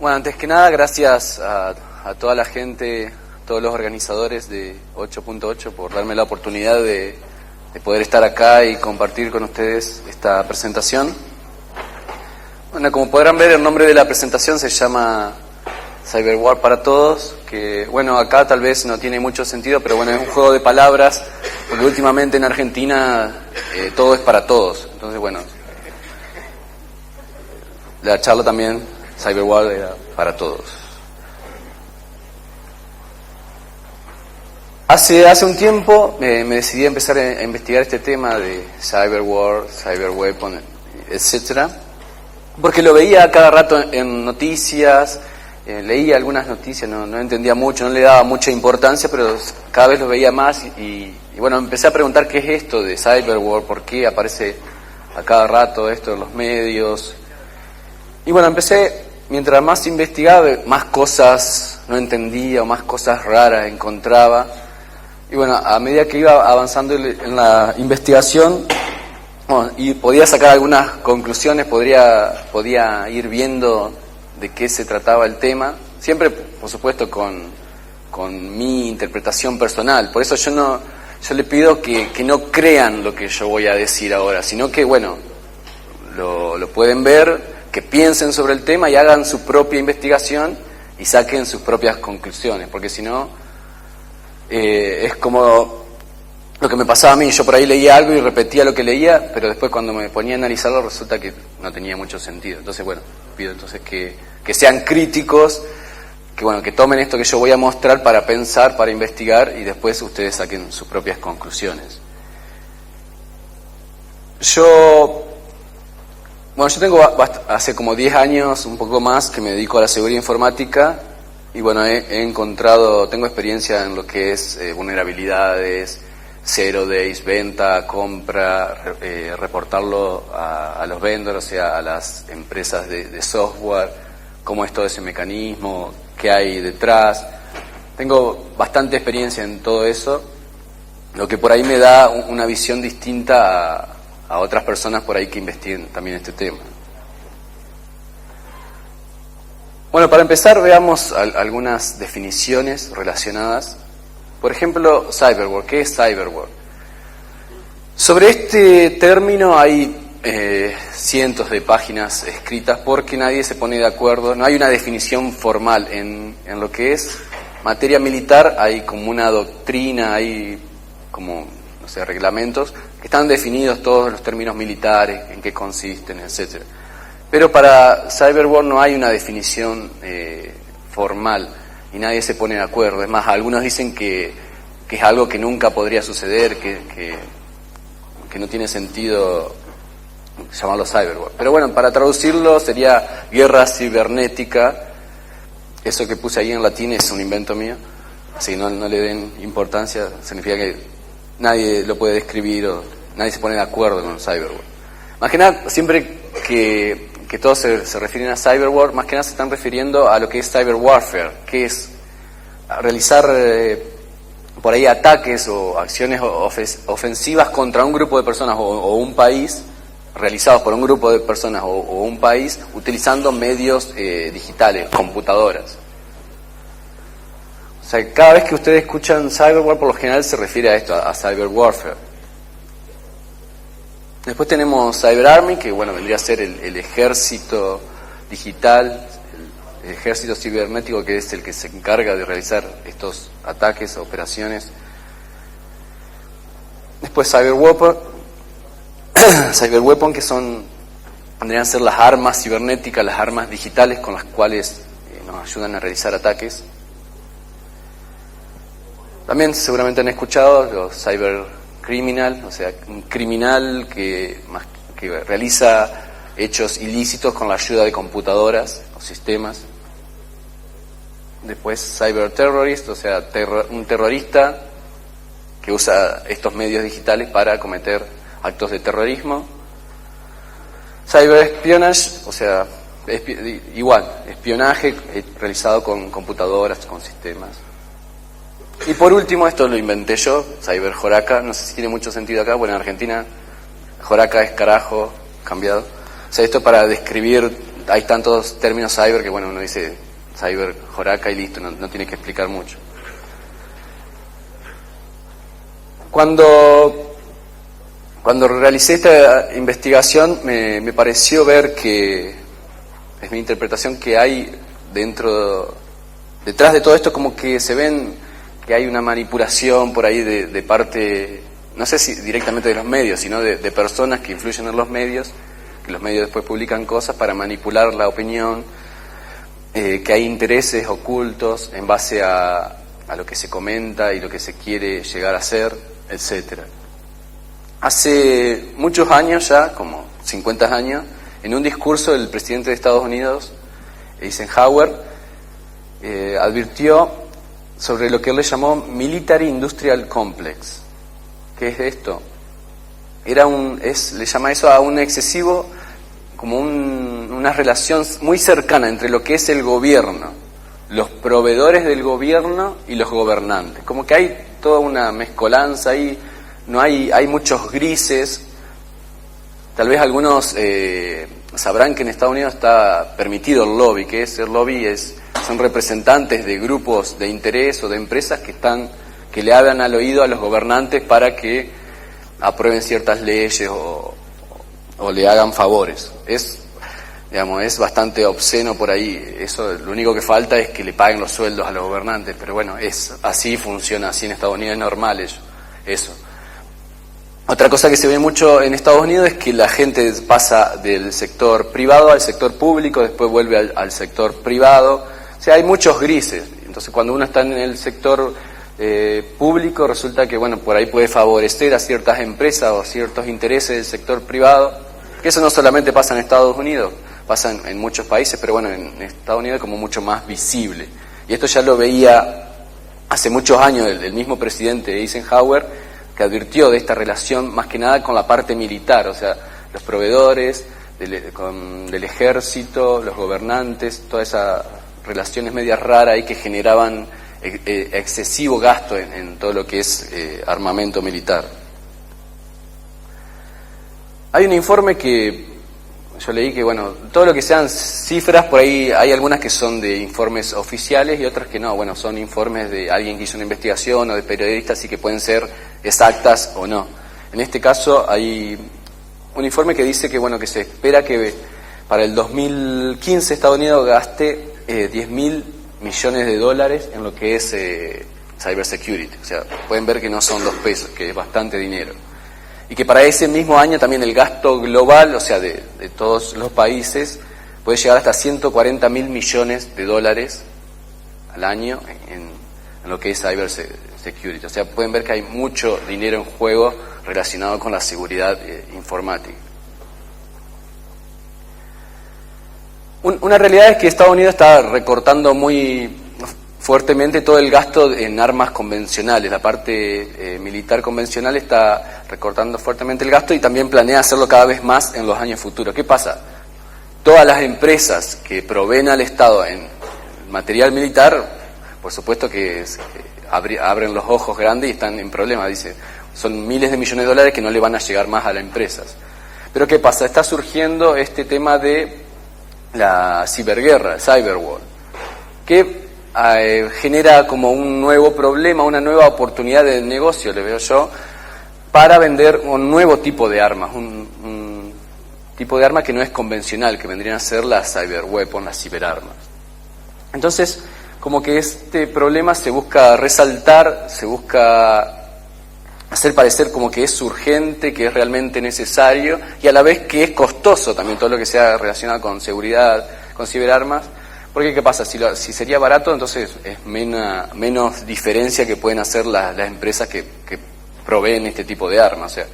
Bueno, antes que nada, gracias a toda la gente, todos los organizadores de 8.8 por darme la oportunidad de poder estar acá y compartir con ustedes esta presentación. Bueno, como podrán ver, el nombre de la presentación se llama Cyberwar para Todos, que bueno, acá tal vez no tiene mucho sentido, pero bueno, es un juego de palabras, porque últimamente en Argentina todo es para todos. Entonces, bueno, la charla también, Cyberwar era para todos. Hace un tiempo me decidí a empezar a investigar este tema de Cyberwar, Cyberweapon, etcétera, porque lo veía cada rato en noticias, leía algunas noticias, no entendía mucho, no le daba mucha importancia, pero cada vez lo veía más y bueno, empecé a preguntar qué es esto de Cyberwar, por qué aparece a cada rato esto en los medios. Y bueno, mientras más investigaba, más cosas no entendía o más cosas raras encontraba. Y bueno, a medida que iba avanzando en la investigación, bueno, y podía sacar algunas conclusiones, podía ir viendo de qué se trataba el tema, siempre, por supuesto, con mi interpretación personal. Por eso yo le pido que no crean lo que yo voy a decir ahora, sino que, bueno, lo pueden ver, que piensen sobre el tema y hagan su propia investigación y saquen sus propias conclusiones, porque si no, es como lo que me pasaba a mí. Yo por ahí leía algo y repetía lo que leía, pero después cuando me ponía a analizarlo resulta que no tenía mucho sentido. Entonces, bueno, pido entonces que sean críticos, que tomen esto que yo voy a mostrar para pensar, para investigar y después ustedes saquen sus propias conclusiones. Yo tengo hace como 10 años, un poco más, que me dedico a la seguridad informática y bueno, tengo experiencia en lo que es vulnerabilidades, zero days, venta, compra, reportarlo a los vendors, o sea, a las empresas de software, cómo es todo ese mecanismo, qué hay detrás. Tengo bastante experiencia en todo eso, lo que por ahí me da una visión distinta a otras personas por ahí que investiguen también este tema. Bueno, para empezar veamos algunas definiciones relacionadas. Por ejemplo, Cyberwar. ¿Qué es Cyberwar? Sobre este término hay cientos de páginas escritas porque nadie se pone de acuerdo, no hay una definición formal. En lo que es materia militar hay como una doctrina, hay como, no sé, reglamentos que están definidos todos los términos militares, en qué consisten, etcétera. Pero para Cyberwar no hay una definición formal y nadie se pone de acuerdo. Es más, algunos dicen que es algo que nunca podría suceder, que no tiene sentido llamarlo Cyberwar. Pero bueno, para traducirlo sería guerra cibernética. Eso que puse ahí en latín es un invento mío, así que no le den importancia, significa que nadie lo puede describir o nadie se pone de acuerdo con Cyberwar. Más que nada, siempre que todos se refieren a Cyberwar, más que nada se están refiriendo a lo que es Cyberwarfare, que es realizar por ahí ataques o acciones ofensivas contra un grupo de personas o un país, realizados por un grupo de personas o un país, utilizando medios digitales, computadoras. O sea, cada vez que ustedes escuchan Cyberwar, por lo general se refiere a esto, a Cyberwarfare. Después tenemos CyberArmy, que bueno, vendría a ser el ejército digital, el ejército cibernético, que es el que se encarga de realizar estos ataques, operaciones. Después Cyberweapon, que vendrían a ser las armas cibernéticas, las armas digitales con las cuales nos ayudan a realizar ataques. También seguramente han escuchado los cybercriminal, o sea, un criminal que realiza hechos ilícitos con la ayuda de computadoras o sistemas. Después cyberterrorist, o sea, un terrorista que usa estos medios digitales para cometer actos de terrorismo. Cyberespionage, o sea, espionaje realizado con computadoras, con sistemas. Y por último, esto lo inventé yo, CyberJoraca, no sé si tiene mucho sentido acá, bueno, en Argentina Joraca es carajo, cambiado. O sea, esto para describir hay tantos términos cyber que, bueno, uno dice cyber Joraca y listo, no tiene que explicar mucho. Cuando realicé esta investigación me pareció ver que, es mi interpretación, que hay detrás de todo esto como que se ven que hay una manipulación por ahí de parte, no sé si directamente de los medios, sino de personas que influyen en los medios, que los medios después publican cosas para manipular la opinión, que hay intereses ocultos en base a lo que se comenta y lo que se quiere llegar a ser, etcétera. Hace muchos años ya, como 50 años, en un discurso el presidente de Estados Unidos, Eisenhower, advirtió sobre lo que él le llamó Military Industrial Complex. ¿Qué es esto? Le llama eso a un excesivo, como una relación muy cercana entre lo que es el gobierno, los proveedores del gobierno y los gobernantes. Como que hay toda una mezcolanza ahí, hay muchos grises. Tal vez algunos sabrán que en Estados Unidos está permitido el lobby. ¿Qué es el lobby? Son representantes de grupos de interés o de empresas que le hablan al oído a los gobernantes para que aprueben ciertas leyes o le hagan favores. Es bastante obsceno por ahí. Eso, lo único que falta es que le paguen los sueldos a los gobernantes, pero bueno, así funciona, así en Estados Unidos es normal eso. Otra cosa que se ve mucho en Estados Unidos es que la gente pasa del sector privado al sector público, después vuelve al sector privado. O sea, hay muchos grises. Entonces, cuando uno está en el sector público, resulta que, bueno, por ahí puede favorecer a ciertas empresas o ciertos intereses del sector privado. Que eso no solamente pasa en Estados Unidos, pasa en muchos países, pero bueno, en Estados Unidos es como mucho más visible. Y esto ya lo veía hace muchos años el mismo presidente Eisenhower, que advirtió de esta relación más que nada con la parte militar, o sea, los proveedores del ejército, los gobernantes, todas esas relaciones medias raras ahí que generaban excesivo gasto en todo lo que es armamento militar. Hay un informe que yo leí que, bueno, todo lo que sean cifras, por ahí hay algunas que son de informes oficiales y otras que no, bueno, son informes de alguien que hizo una investigación o de periodistas y que pueden ser exactas o no. En este caso hay un informe que dice que, bueno, que se espera que para el 2015 Estados Unidos gaste 10.000 millones de dólares en lo que es cybersecurity. O sea, pueden ver que no son 2 pesos, que es bastante dinero. Y que para ese mismo año también el gasto global, o sea, de todos los países, puede llegar hasta 140.000 millones de dólares al año en lo que es cybersecurity. O sea, pueden ver que hay mucho dinero en juego relacionado con la seguridad informática. Una realidad es que Estados Unidos está recortando muy fuertemente todo el gasto en armas convencionales. La parte militar convencional está recortando fuertemente el gasto y también planea hacerlo cada vez más en los años futuros. ¿Qué pasa? Todas las empresas que proveen al Estado en material militar, por supuesto que abren los ojos grandes y están en problemas. Dice, son miles de millones de dólares que no le van a llegar más a las empresas. Pero ¿qué pasa? Está surgiendo este tema de la ciberguerra, el cyberwar, que genera como un nuevo problema, una nueva oportunidad de negocio, le veo yo, para vender un nuevo tipo de armas, un tipo de arma que no es convencional, que vendrían a ser las cyberweapons, las ciberarmas. Entonces, como que este problema se busca resaltar, se busca hacer parecer como que es urgente, que es realmente necesario, y a la vez que es costoso también todo lo que sea relacionado con seguridad, con ciberarmas. Porque ¿qué pasa? Si sería barato, entonces es menos diferencia que pueden hacer las empresas que proveen este tipo de armas. O sea,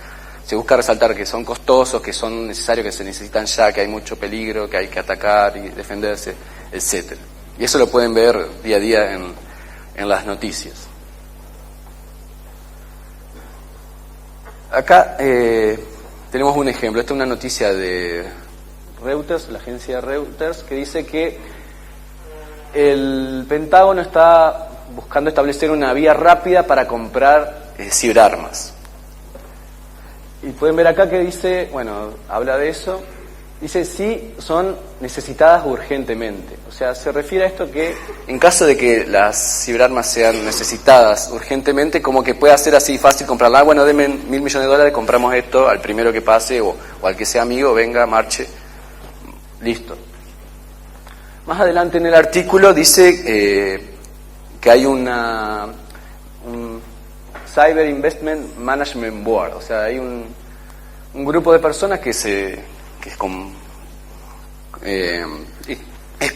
se busca resaltar que son costosos, que son necesarios, que se necesitan ya, que hay mucho peligro, que hay que atacar y defenderse, etcétera. Y eso lo pueden ver día a día en las noticias. Acá tenemos un ejemplo. Esta es una noticia de Reuters, la agencia Reuters, que dice que el Pentágono está buscando establecer una vía rápida para comprar ciberarmas. Y pueden ver acá que dice, bueno, habla de eso, Dice, sí, son necesitadas urgentemente. O sea, se refiere a esto que en caso de que las ciberarmas sean necesitadas urgentemente, como que pueda ser así fácil comprarla. Bueno, denme $1.000 millones, compramos esto al primero que pase o al que sea amigo, venga, marche, listo. Más adelante en el artículo dice que hay un Cyber Investment Management Board, o sea, hay un grupo de personas que es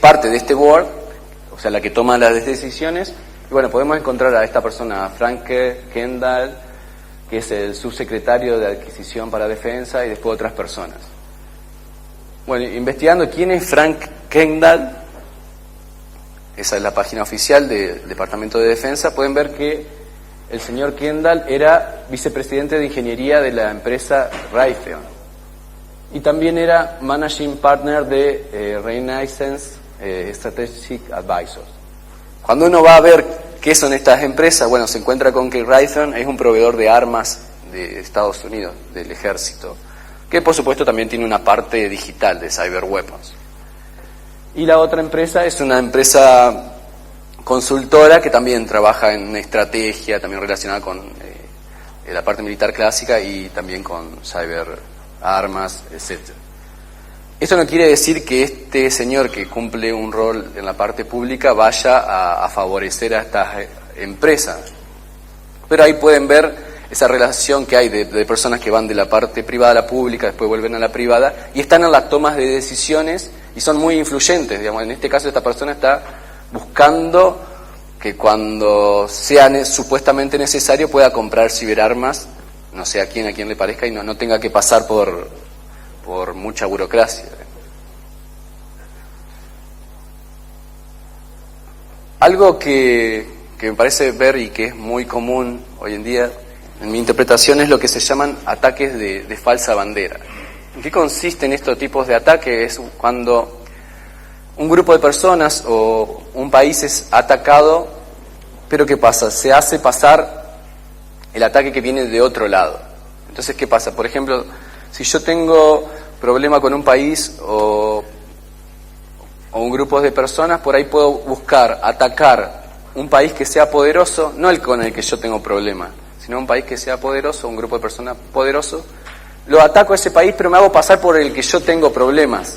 parte de este board, o sea, la que toma las decisiones. Y bueno, podemos encontrar a esta persona, a Frank Kendall, que es el subsecretario de Adquisición para Defensa, y después otras personas. Bueno, investigando quién es Frank Kendall, esa es la página oficial del Departamento de Defensa, pueden ver que el señor Kendall era vicepresidente de ingeniería de la empresa Raytheon. Y también era Managing Partner de Renaissance Strategic Advisors. Cuando uno va a ver qué son estas empresas, bueno, se encuentra con que Raytheon es un proveedor de armas de Estados Unidos, del ejército, que por supuesto también tiene una parte digital de cyber weapons. Y la otra empresa es una empresa consultora que también trabaja en estrategia, también relacionada con la parte militar clásica y también con cyber armas, etc. Esto no quiere decir que este señor que cumple un rol en la parte pública vaya a favorecer a estas empresas, pero ahí pueden ver esa relación que hay de personas que van de la parte privada a la pública, después vuelven a la privada y están en las tomas de decisiones y son muy influyentes. Digamos, en este caso esta persona está buscando que cuando sea supuestamente necesario pueda comprar ciberarmas, no sé a quién le parezca, y no tenga que pasar por mucha burocracia. Algo que me parece ver y que es muy común hoy en día, en mi interpretación, es lo que se llaman ataques de falsa bandera. ¿En qué consisten estos tipos de ataques? Es cuando un grupo de personas o un país es atacado, pero ¿qué pasa? Se hace pasar el ataque que viene de otro lado. Entonces, ¿qué pasa? Por ejemplo, si yo tengo problema con un país o un grupo de personas, por ahí puedo buscar atacar un país que sea poderoso, no el con el que yo tengo problema, sino un país que sea poderoso, un grupo de personas poderoso. Lo ataco a ese país, pero me hago pasar por el que yo tengo problemas.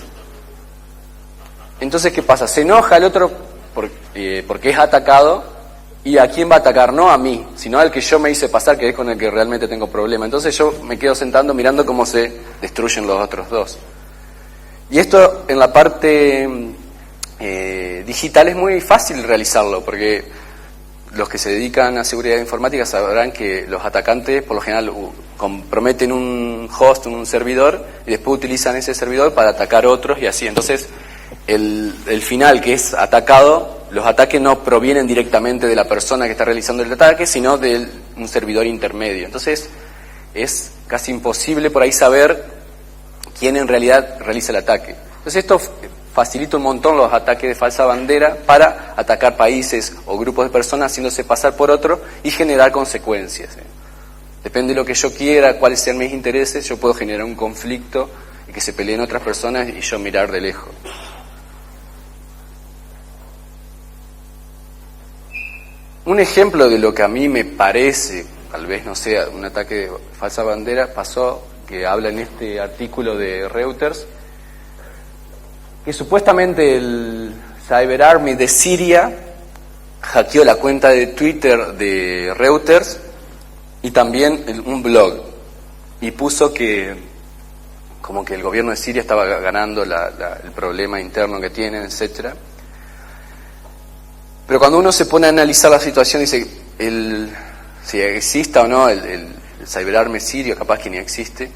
Entonces, ¿qué pasa? Se enoja el otro porque es atacado. ¿Y a quién va a atacar? No a mí, sino al que yo me hice pasar, que es con el que realmente tengo problema. Entonces yo me quedo sentando mirando cómo se destruyen los otros dos. Y esto en la parte digital es muy fácil realizarlo, porque los que se dedican a seguridad informática sabrán que los atacantes por lo general comprometen un host, un servidor, y después utilizan ese servidor para atacar otros y así. Entonces el final, que es atacado, los ataques no provienen directamente de la persona que está realizando el ataque, sino de un servidor intermedio. Entonces es casi imposible por ahí saber quién en realidad realiza el ataque. Entonces esto facilita un montón los ataques de falsa bandera para atacar países o grupos de personas haciéndose pasar por otro y generar consecuencias. Depende de lo que yo quiera, cuáles sean mis intereses, yo puedo generar un conflicto y que se peleen otras personas y yo mirar de lejos. Un ejemplo de lo que a mí me parece, tal vez no sea un ataque de falsa bandera, pasó, que habla en este artículo de Reuters, que supuestamente el Cyber Army de Siria hackeó la cuenta de Twitter de Reuters y también un blog, y puso que como que el gobierno de Siria estaba ganando el problema interno que tienen, etcétera. Pero cuando uno se pone a analizar la situación, dice, si exista o no el cyberarme sirio, capaz que ni existe,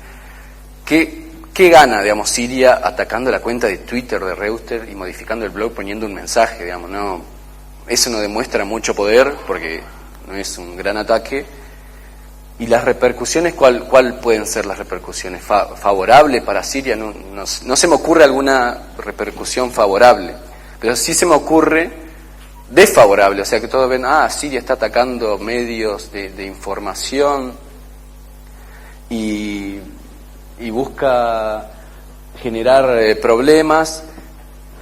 ¿qué gana, digamos, Siria atacando la cuenta de Twitter de Reuters y modificando el blog poniendo un mensaje, digamos? No, eso no demuestra mucho poder porque no es un gran ataque. ¿Y las repercusiones, cuál pueden ser las repercusiones? ¿Favorable para Siria? No se me ocurre alguna repercusión favorable, pero sí se me ocurre desfavorable, o sea que todos ven, Siria está atacando medios de información y busca generar problemas.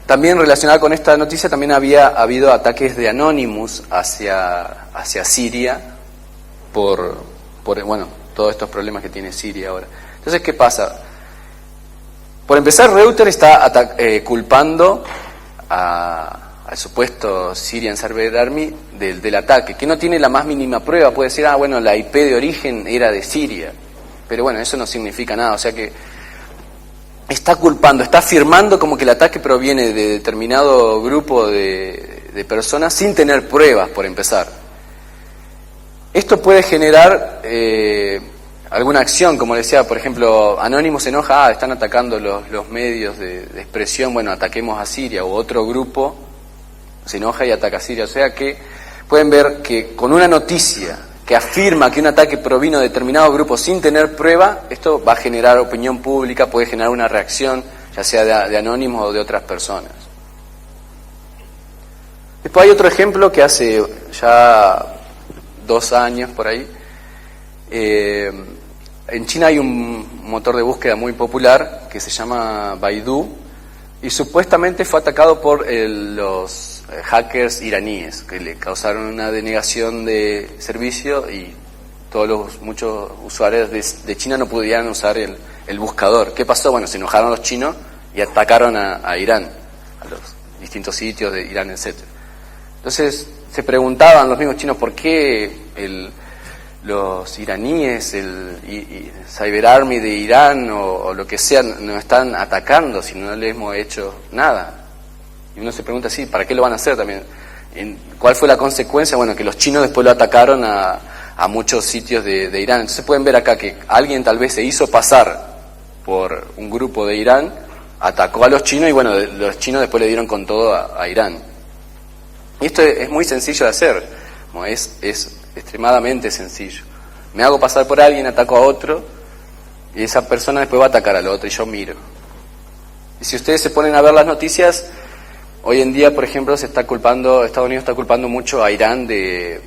También relacionado con esta noticia, también había habido ataques de Anonymous hacia Siria por todos estos problemas que tiene Siria ahora. Entonces, ¿qué pasa? Por empezar, Reuters está culpando al supuesto Syrian Salvation Army del ataque, que no tiene la más mínima prueba. Puede decir, la IP de origen era de Siria, pero bueno, eso no significa nada. O sea que está culpando, está afirmando como que el ataque proviene de determinado grupo de personas sin tener pruebas, por empezar. Esto puede generar alguna acción, como decía, por ejemplo, Anonymous se enoja, están atacando los medios de expresión, bueno, ataquemos a Siria, o otro grupo se enoja y ataca a Siria. O sea que pueden ver que con una noticia que afirma que un ataque provino de determinado grupo sin tener prueba, esto va a generar opinión pública, puede generar una reacción, ya sea de Anonymous o de otras personas. Después hay otro ejemplo que hace ya 2 años por ahí. En China hay un motor de búsqueda muy popular que se llama Baidu y supuestamente fue atacado por los hackers iraníes que le causaron una denegación de servicio y muchos usuarios de China no pudieran usar el buscador. ¿Qué pasó? Bueno, se enojaron los chinos y atacaron a Irán, a los distintos sitios de Irán, etc. Entonces se preguntaban los mismos chinos por qué los iraníes, el Cyber Army de Irán o lo que sea, nos están atacando si no les hemos hecho nada. Y uno se pregunta, sí, ¿para qué lo van a hacer también? ¿Cuál fue la consecuencia? Bueno, que los chinos después lo atacaron a muchos sitios de Irán. Entonces pueden ver acá que alguien tal vez se hizo pasar por un grupo de Irán, atacó a los chinos y bueno, los chinos después le dieron con todo a Irán. Y esto es muy sencillo de hacer, es extremadamente sencillo. Me hago pasar por alguien, ataco a otro y esa persona después va a atacar al otro y yo miro. Y si ustedes se ponen a ver las noticias, hoy en día, por ejemplo, Estados Unidos está culpando mucho a Irán del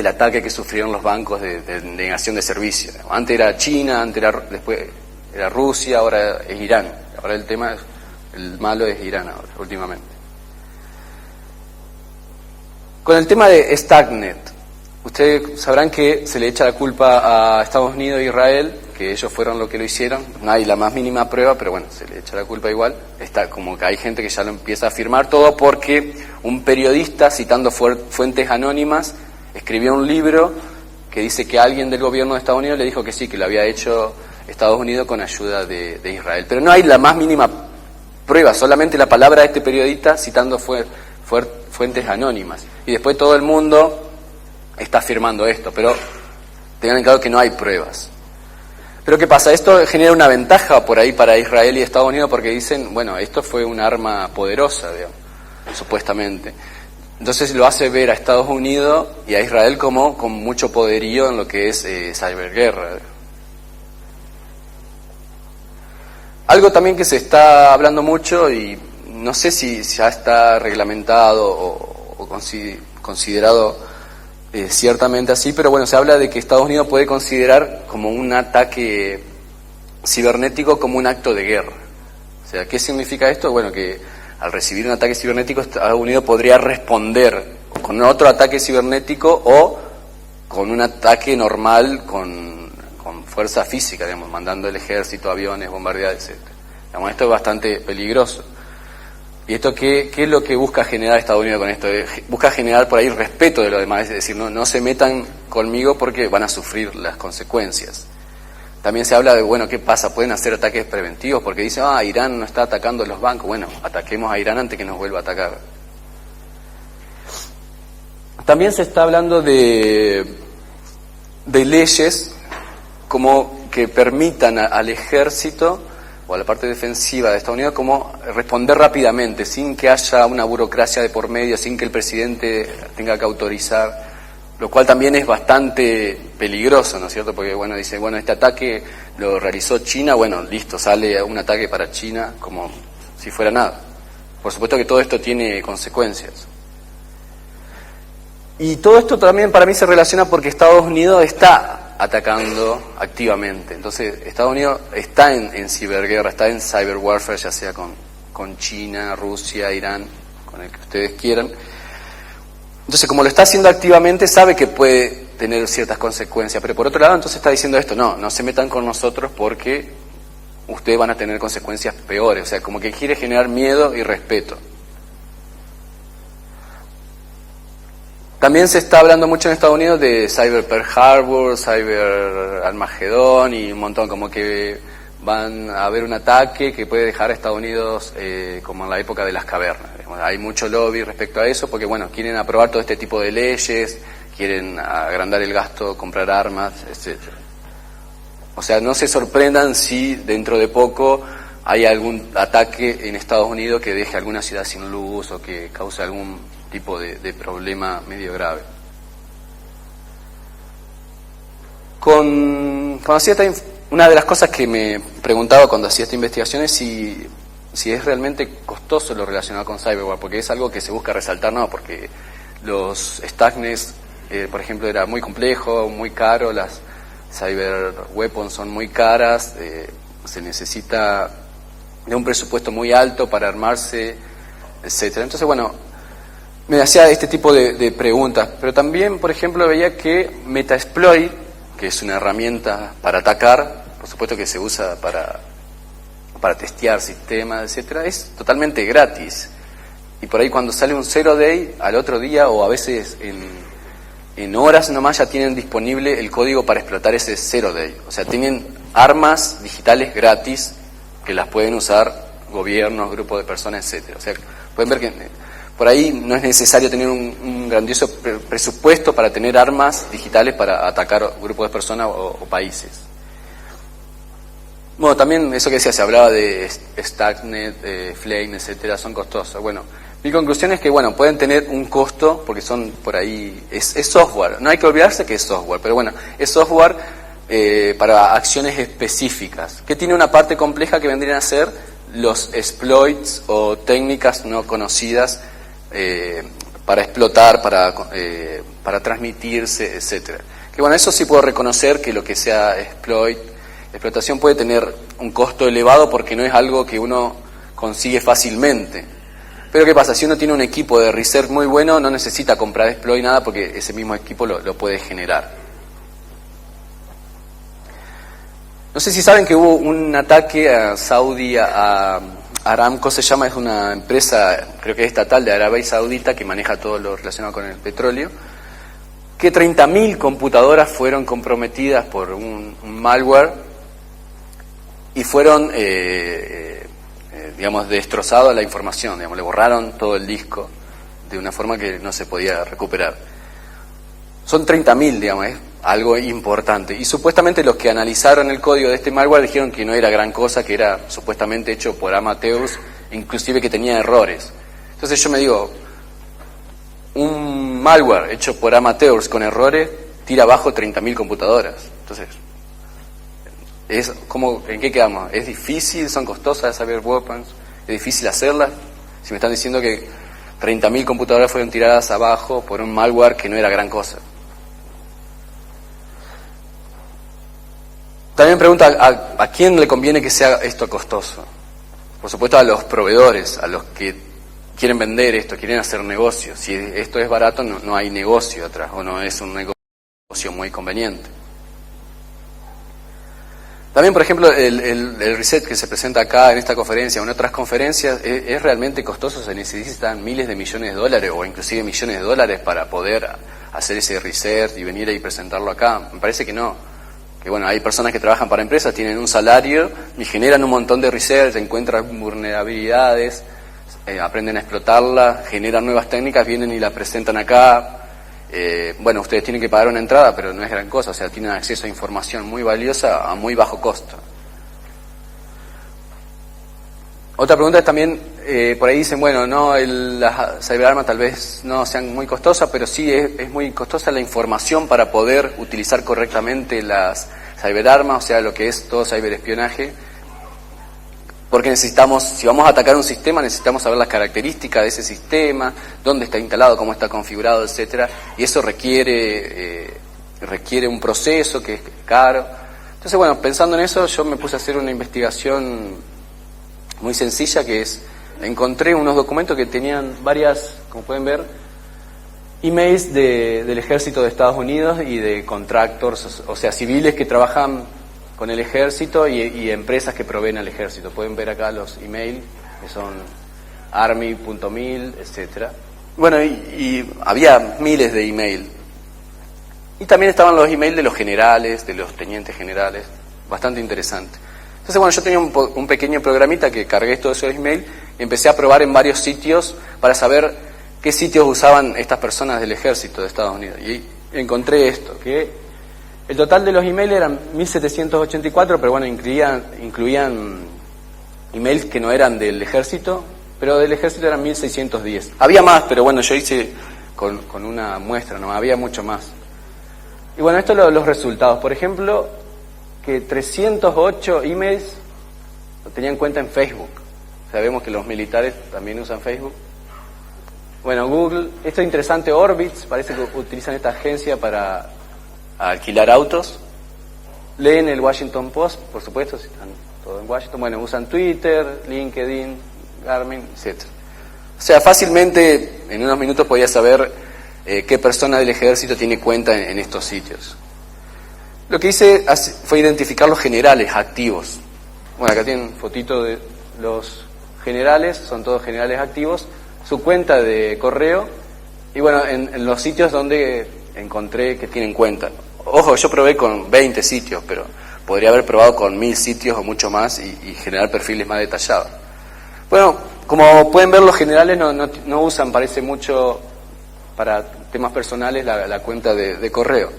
ataque que sufrieron los bancos de negación de servicio. Antes era China, después era Rusia, ahora es Irán. Ahora el malo es Irán ahora, últimamente. Con el tema de Stuxnet, ustedes sabrán que se le echa la culpa a Estados Unidos e Israel, que ellos fueron los que lo hicieron. No hay la más mínima prueba, pero bueno, se le echa la culpa igual. Está como que hay gente que ya lo empieza a afirmar todo porque un periodista, citando fuentes anónimas, escribió un libro que dice que alguien del gobierno de Estados Unidos le dijo que sí, que lo había hecho Estados Unidos con ayuda de Israel. Pero no hay la más mínima prueba, solamente la palabra de este periodista citando fuentes anónimas. Y después todo el mundo está afirmando esto, pero tengan en claro que no hay pruebas. Pero ¿qué pasa? Esto genera una ventaja por ahí para Israel y Estados Unidos porque dicen, bueno, esto fue un arma poderosa, digamos, supuestamente. Entonces lo hace ver a Estados Unidos y a Israel como con mucho poderío en lo que es ciberguerra. Algo también que se está hablando mucho y no sé si ya está reglamentado o considerado ciertamente así, pero bueno, se habla de que Estados Unidos puede considerar como un ataque cibernético como un acto de guerra. O sea, ¿qué significa esto? Bueno, que al recibir un ataque cibernético Estados Unidos podría responder con otro ataque cibernético o con un ataque normal con fuerza física, digamos, mandando el ejército, aviones, bombardeadas, etc. Digamos, esto es bastante peligroso. ¿Y esto qué es lo que busca generar Estados Unidos con esto? Busca generar por ahí respeto de los demás, es decir, no se metan conmigo porque van a sufrir las consecuencias. También se habla de, bueno, ¿qué pasa? ¿Pueden hacer ataques preventivos? Porque dicen, Irán no está atacando los bancos. Bueno, ataquemos a Irán antes que nos vuelva a atacar. También se está hablando de leyes como que permitan al ejército o a la parte defensiva de Estados Unidos como responder rápidamente, sin que haya una burocracia de por medio, sin que el presidente tenga que autorizar, lo cual también es bastante peligroso, ¿no es cierto? Porque, bueno, dice, bueno, este ataque lo realizó China, bueno, listo, sale un ataque para China como si fuera nada. Por supuesto que todo esto tiene consecuencias. Y todo esto también para mí se relaciona porque Estados Unidos está atacando activamente. Entonces, Estados Unidos está en ciberguerra, está en cyber warfare, ya sea con China, Rusia, Irán, con el que ustedes quieran. Entonces, como lo está haciendo activamente, sabe que puede tener ciertas consecuencias, pero por otro lado, entonces está diciendo esto: no se metan con nosotros porque ustedes van a tener consecuencias peores. O sea, como que quiere generar miedo y respeto. También se está hablando mucho en Estados Unidos de Cyber Pearl Harbor, Cyber Armagedón y un montón, como que van a haber un ataque que puede dejar a Estados Unidos como en la época de las cavernas. Hay mucho lobby respecto a eso porque, bueno, quieren aprobar todo este tipo de leyes, quieren agrandar el gasto, comprar armas, etcétera. O sea, no se sorprendan si dentro de poco hay algún ataque en Estados Unidos que deje alguna ciudad sin luz o que cause algún tipo de problema medio grave. Una de las cosas que me preguntaba cuando hacía esta investigación es si es realmente costoso lo relacionado con cyberware, porque es algo que se busca resaltar, no, porque los Stuxnet, por ejemplo, era muy complejo, muy caro, las cyber weapons son muy caras, se necesita de un presupuesto muy alto para armarse, etcétera. Entonces, bueno, me hacía este tipo de preguntas, pero también, por ejemplo, veía que Metasploit, que es una herramienta para atacar, por supuesto que se usa para testear sistemas, etcétera, es totalmente gratis. Y por ahí cuando sale un zero day, al otro día o a veces en horas nomás ya tienen disponible el código para explotar ese zero day. O sea, tienen armas digitales gratis que las pueden usar gobiernos, grupos de personas, etcétera. O sea, pueden ver que por ahí no es necesario tener un grandioso presupuesto para tener armas digitales para atacar grupos de personas o países. Bueno, también eso que decía, se hablaba de Stuxnet, Flame, etcétera, son costosos. Bueno, mi conclusión es que, bueno, pueden tener un costo porque son por ahí, es software, no hay que olvidarse que es software, pero bueno, es software para acciones específicas, que tiene una parte compleja que vendrían a ser los exploits o técnicas no conocidas para explotar, para transmitirse, etcétera. Que bueno, eso sí puedo reconocer que lo que sea explotación puede tener un costo elevado porque no es algo que uno consigue fácilmente. Pero ¿qué pasa? Si uno tiene un equipo de research muy bueno, no necesita comprar exploit nada porque ese mismo equipo lo puede generar. No sé si saben que hubo un ataque a Saudi, a Aramco se llama, es una empresa, creo que es estatal de Arabia Saudita, que maneja todo lo relacionado con el petróleo, que 30.000 computadoras fueron comprometidas por un malware y fueron, digamos, destrozada la información, digamos, le borraron todo el disco de una forma que no se podía recuperar. Son 30.000, digamos, es algo importante. Y supuestamente los que analizaron el código de este malware dijeron que no era gran cosa, que era supuestamente hecho por amateurs, inclusive que tenía errores. Entonces yo me digo, un malware hecho por amateurs con errores tira abajo 30.000 computadoras. Entonces, ¿en qué quedamos? ¿Es difícil? ¿Son costosas las cyber weapons? ¿Es difícil hacerlas? Si me están diciendo que 30.000 computadoras fueron tiradas abajo por un malware que no era gran cosa. También pregunta, ¿a quién le conviene que sea esto costoso? Por supuesto a los proveedores, a los que quieren vender esto, quieren hacer negocios. Si esto es barato, no hay negocio atrás, o no es un negocio muy conveniente. También, por ejemplo, el reset que se presenta acá en esta conferencia o en otras conferencias es realmente costoso, se necesitan miles de millones de dólares o inclusive millones de dólares para poder hacer ese reset y venir y presentarlo acá. Me parece que no. Que bueno, hay personas que trabajan para empresas, tienen un salario y generan un montón de research, encuentran vulnerabilidades, aprenden a explotarlas, generan nuevas técnicas, vienen y las presentan acá. Bueno, ustedes tienen que pagar una entrada, pero no es gran cosa, o sea, tienen acceso a información muy valiosa a muy bajo costo. Otra pregunta es también, por ahí dicen, bueno, no, las cyberarmas tal vez no sean muy costosas, pero sí es muy costosa la información para poder utilizar correctamente las cyberarmas, o sea, lo que es todo ciberespionaje, porque necesitamos, si vamos a atacar un sistema, necesitamos saber las características de ese sistema, dónde está instalado, cómo está configurado, etcétera, y eso requiere requiere un proceso que es caro. Entonces, bueno, pensando en eso, yo me puse a hacer una investigación muy sencilla, que es, encontré unos documentos que tenían varias, como pueden ver, emails del ejército de Estados Unidos y de contractors, o sea, civiles que trabajan con el ejército y empresas que proveen al ejército. Pueden ver acá los emails, que son army.mil, etcétera. Bueno, y había miles de emails. Y también estaban los emails de los generales, de los tenientes generales, bastante interesante. Entonces, bueno, yo tenía un pequeño programita que cargué todos esos emails y empecé a probar en varios sitios para saber qué sitios usaban estas personas del ejército de Estados Unidos. Y encontré esto, que el total de los emails eran 1784, pero bueno, incluían emails que no eran del ejército, pero del ejército eran 1610. Había más, pero bueno, yo hice con una muestra, no había mucho más. Y bueno, estos son los resultados. Por ejemplo, que 308 emails tenían cuenta en Facebook. Sabemos que los militares también usan Facebook. Bueno, Google, esto es interesante, Orbitz, parece que utilizan esta agencia para alquilar autos. Leen el Washington Post, por supuesto, si están todos en Washington. Bueno, usan Twitter, LinkedIn, Garmin, etc. O sea, fácilmente en unos minutos podía saber qué persona del ejército tiene cuenta en estos sitios. Lo que hice fue identificar los generales activos. Bueno, acá tienen fotito de los generales, son todos generales activos, su cuenta de correo, y bueno, en los sitios donde encontré que tienen cuenta. Ojo, yo probé con 20 sitios, pero podría haber probado con 1000 sitios o mucho más y generar perfiles más detallados. Bueno, como pueden ver, los generales no usan, parece mucho para temas personales, la cuenta de correo.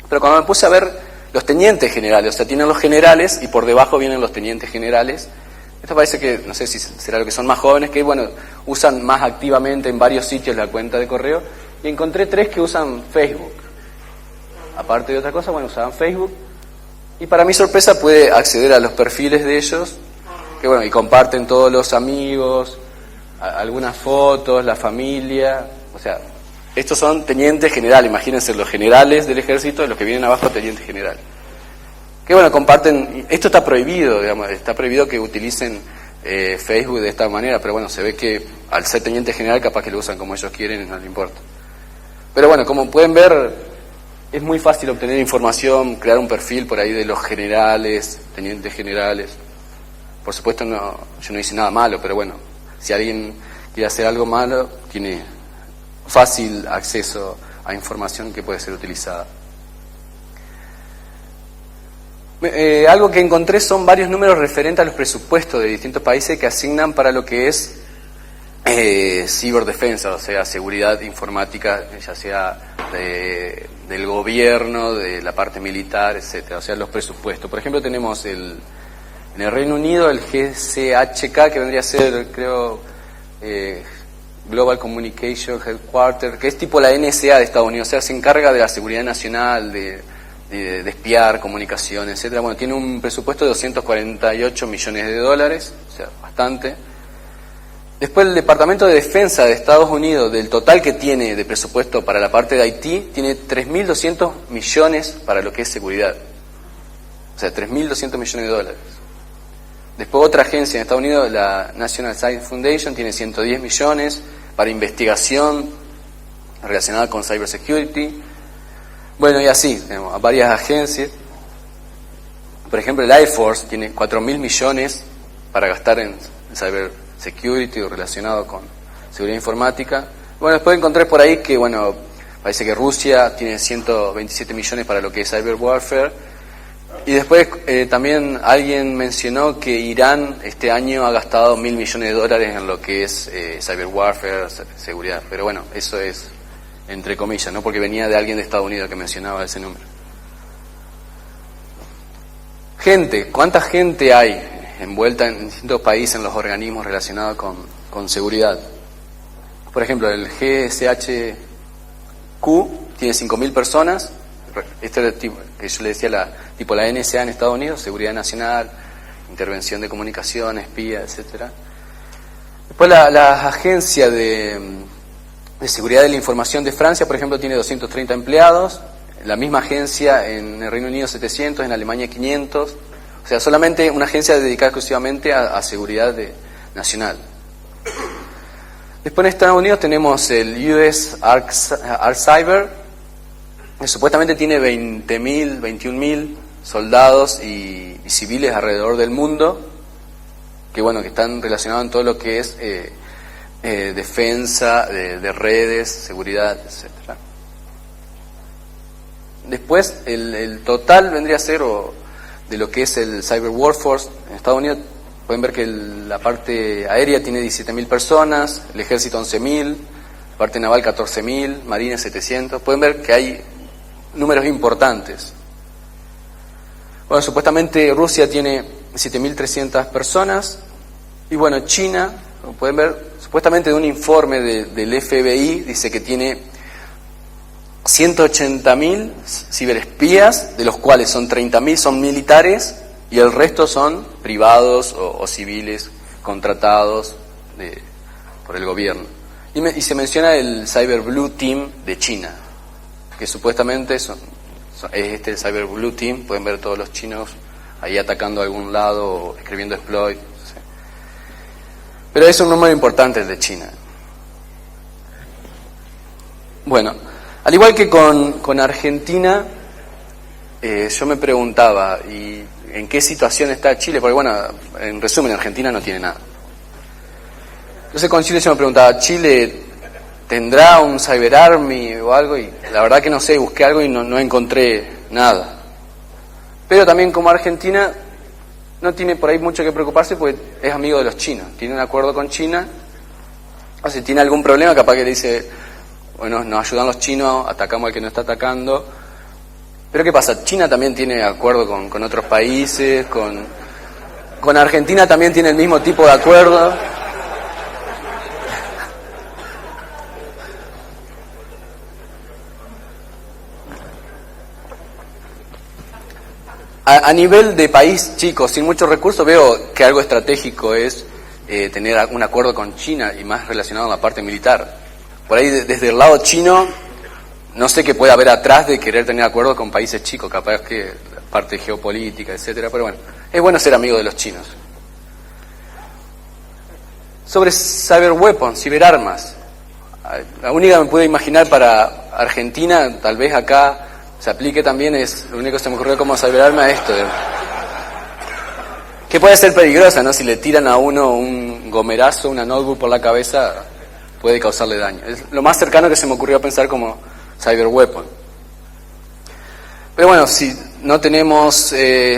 Pero cuando me puse a ver los tenientes generales, o sea, tienen los generales y por debajo vienen los tenientes generales. Esto parece que, no sé si será lo que son más jóvenes, que bueno, usan más activamente en varios sitios la cuenta de correo. Y encontré 3 que usan Facebook. Aparte de otra cosa, bueno, usaban Facebook. Y para mi sorpresa pude acceder a los perfiles de ellos, que bueno, y comparten todos los amigos, algunas fotos, la familia, o sea, estos son tenientes generales, imagínense los generales del ejército y los que vienen abajo tenientes generales. Que bueno, comparten, esto está prohibido, digamos, está prohibido que utilicen Facebook de esta manera, pero bueno, se ve que al ser teniente general capaz que lo usan como ellos quieren y no les importa. Pero bueno, como pueden ver, es muy fácil obtener información, crear un perfil por ahí de los generales, tenientes generales. Por supuesto yo no hice nada malo, pero bueno, si alguien quiere hacer algo malo, tiene fácil acceso a información que puede ser utilizada. Algo que encontré son varios números referentes a los presupuestos de distintos países que asignan para lo que es ciberdefensa, o sea, seguridad informática, ya sea del gobierno, de la parte militar, etcétera, o sea, los presupuestos. Por ejemplo, tenemos en el Reino Unido el GCHK, que vendría a ser, creo, Global Communication Headquarters, que es tipo la NSA de Estados Unidos, o sea, se encarga de la seguridad nacional, de espiar, comunicación, etcétera. Bueno, tiene un presupuesto de 248 millones de dólares, o sea, bastante. Después el Departamento de Defensa de Estados Unidos, del total que tiene de presupuesto para la parte de Haití, tiene 3.200 millones para lo que es seguridad. O sea, 3.200 millones de dólares. Después otra agencia en Estados Unidos, la National Science Foundation, tiene 110 millones para investigación relacionada con cybersecurity. Bueno, y así, tenemos varias agencias. Por ejemplo, el Air Force tiene 4.000 millones para gastar en cybersecurity o relacionado con seguridad informática. Bueno, después encontré por ahí que, bueno, parece que Rusia tiene 127 millones para lo que es cyber warfare. Y después también alguien mencionó que Irán este año ha gastado 1.000 millones de dólares en lo que es cyber warfare, seguridad. Pero bueno, eso es entre comillas, ¿no? Porque venía de alguien de Estados Unidos que mencionaba ese número. Gente, ¿cuánta gente hay envuelta en distintos países en los organismos relacionados con seguridad? Por ejemplo, el GCHQ tiene 5.000 personas. Este es el tipo que yo le decía, tipo la NSA en Estados Unidos, seguridad nacional, intervención de comunicación, espía, etcétera. Después la agencia de seguridad de la información de Francia, por ejemplo, tiene 230 empleados. la misma agencia en el Reino Unido 700, en Alemania 500, o sea, solamente una agencia dedicada exclusivamente a seguridad nacional. Después en Estados Unidos tenemos el US ArcCyber, que supuestamente tiene 20.000, 21.000 soldados y civiles alrededor del mundo, que bueno, que están relacionados en todo lo que es defensa de redes, seguridad, etcétera. Después el total vendría a ser de lo que es el Cyber Workforce en Estados Unidos. Pueden ver que la parte aérea tiene 17.000 personas, el ejército 11.000, la parte naval 14.000, marines 700. Pueden ver que hay números importantes. Bueno, supuestamente Rusia tiene 7.300 personas. Y bueno, China, como pueden ver, supuestamente de un informe del FBI, dice que tiene 180.000 ciberespías, de los cuales son 30.000 son militares y el resto son privados o civiles contratados por el gobierno. Y se menciona el Cyber Blue Team de China, que supuestamente es el Cyber Blue Team. Pueden ver todos los chinos ahí atacando a algún lado o escribiendo exploit. ¿Sí? Pero es un número importante el de China. Bueno, al igual que con Argentina, yo me preguntaba, ¿y en qué situación está Chile? Porque bueno, en resumen, Argentina no tiene nada. Entonces con Chile yo me preguntaba, ¿Chile tendrá un Cyber Army o algo? Y la verdad que no sé, busqué algo y no encontré nada. Pero también como Argentina no tiene por ahí mucho que preocuparse porque es amigo de los chinos, tiene un acuerdo con China, o si tiene algún problema capaz que le dice, bueno, nos ayudan los chinos, atacamos al que nos está atacando. Pero ¿qué pasa? China también tiene acuerdo con otros países, con Argentina también tiene el mismo tipo de acuerdo. A nivel de país chico, sin muchos recursos, veo que algo estratégico es tener un acuerdo con China y más relacionado a la parte militar. Por ahí, desde el lado chino, no sé qué puede haber atrás de querer tener acuerdos con países chicos, capaz que parte geopolítica, etcétera. Pero bueno, es bueno ser amigo de los chinos. Sobre cyber weapons, ciberarmas. La única que me puedo imaginar para Argentina, tal vez acá se aplique también, es lo único que se me ocurrió como cyberarma esto, que puede ser peligrosa, ¿no? Si le tiran a uno un gomerazo, una notebook por la cabeza, puede causarle daño. Es lo más cercano que se me ocurrió pensar como cyber weapon. Pero bueno, si no tenemos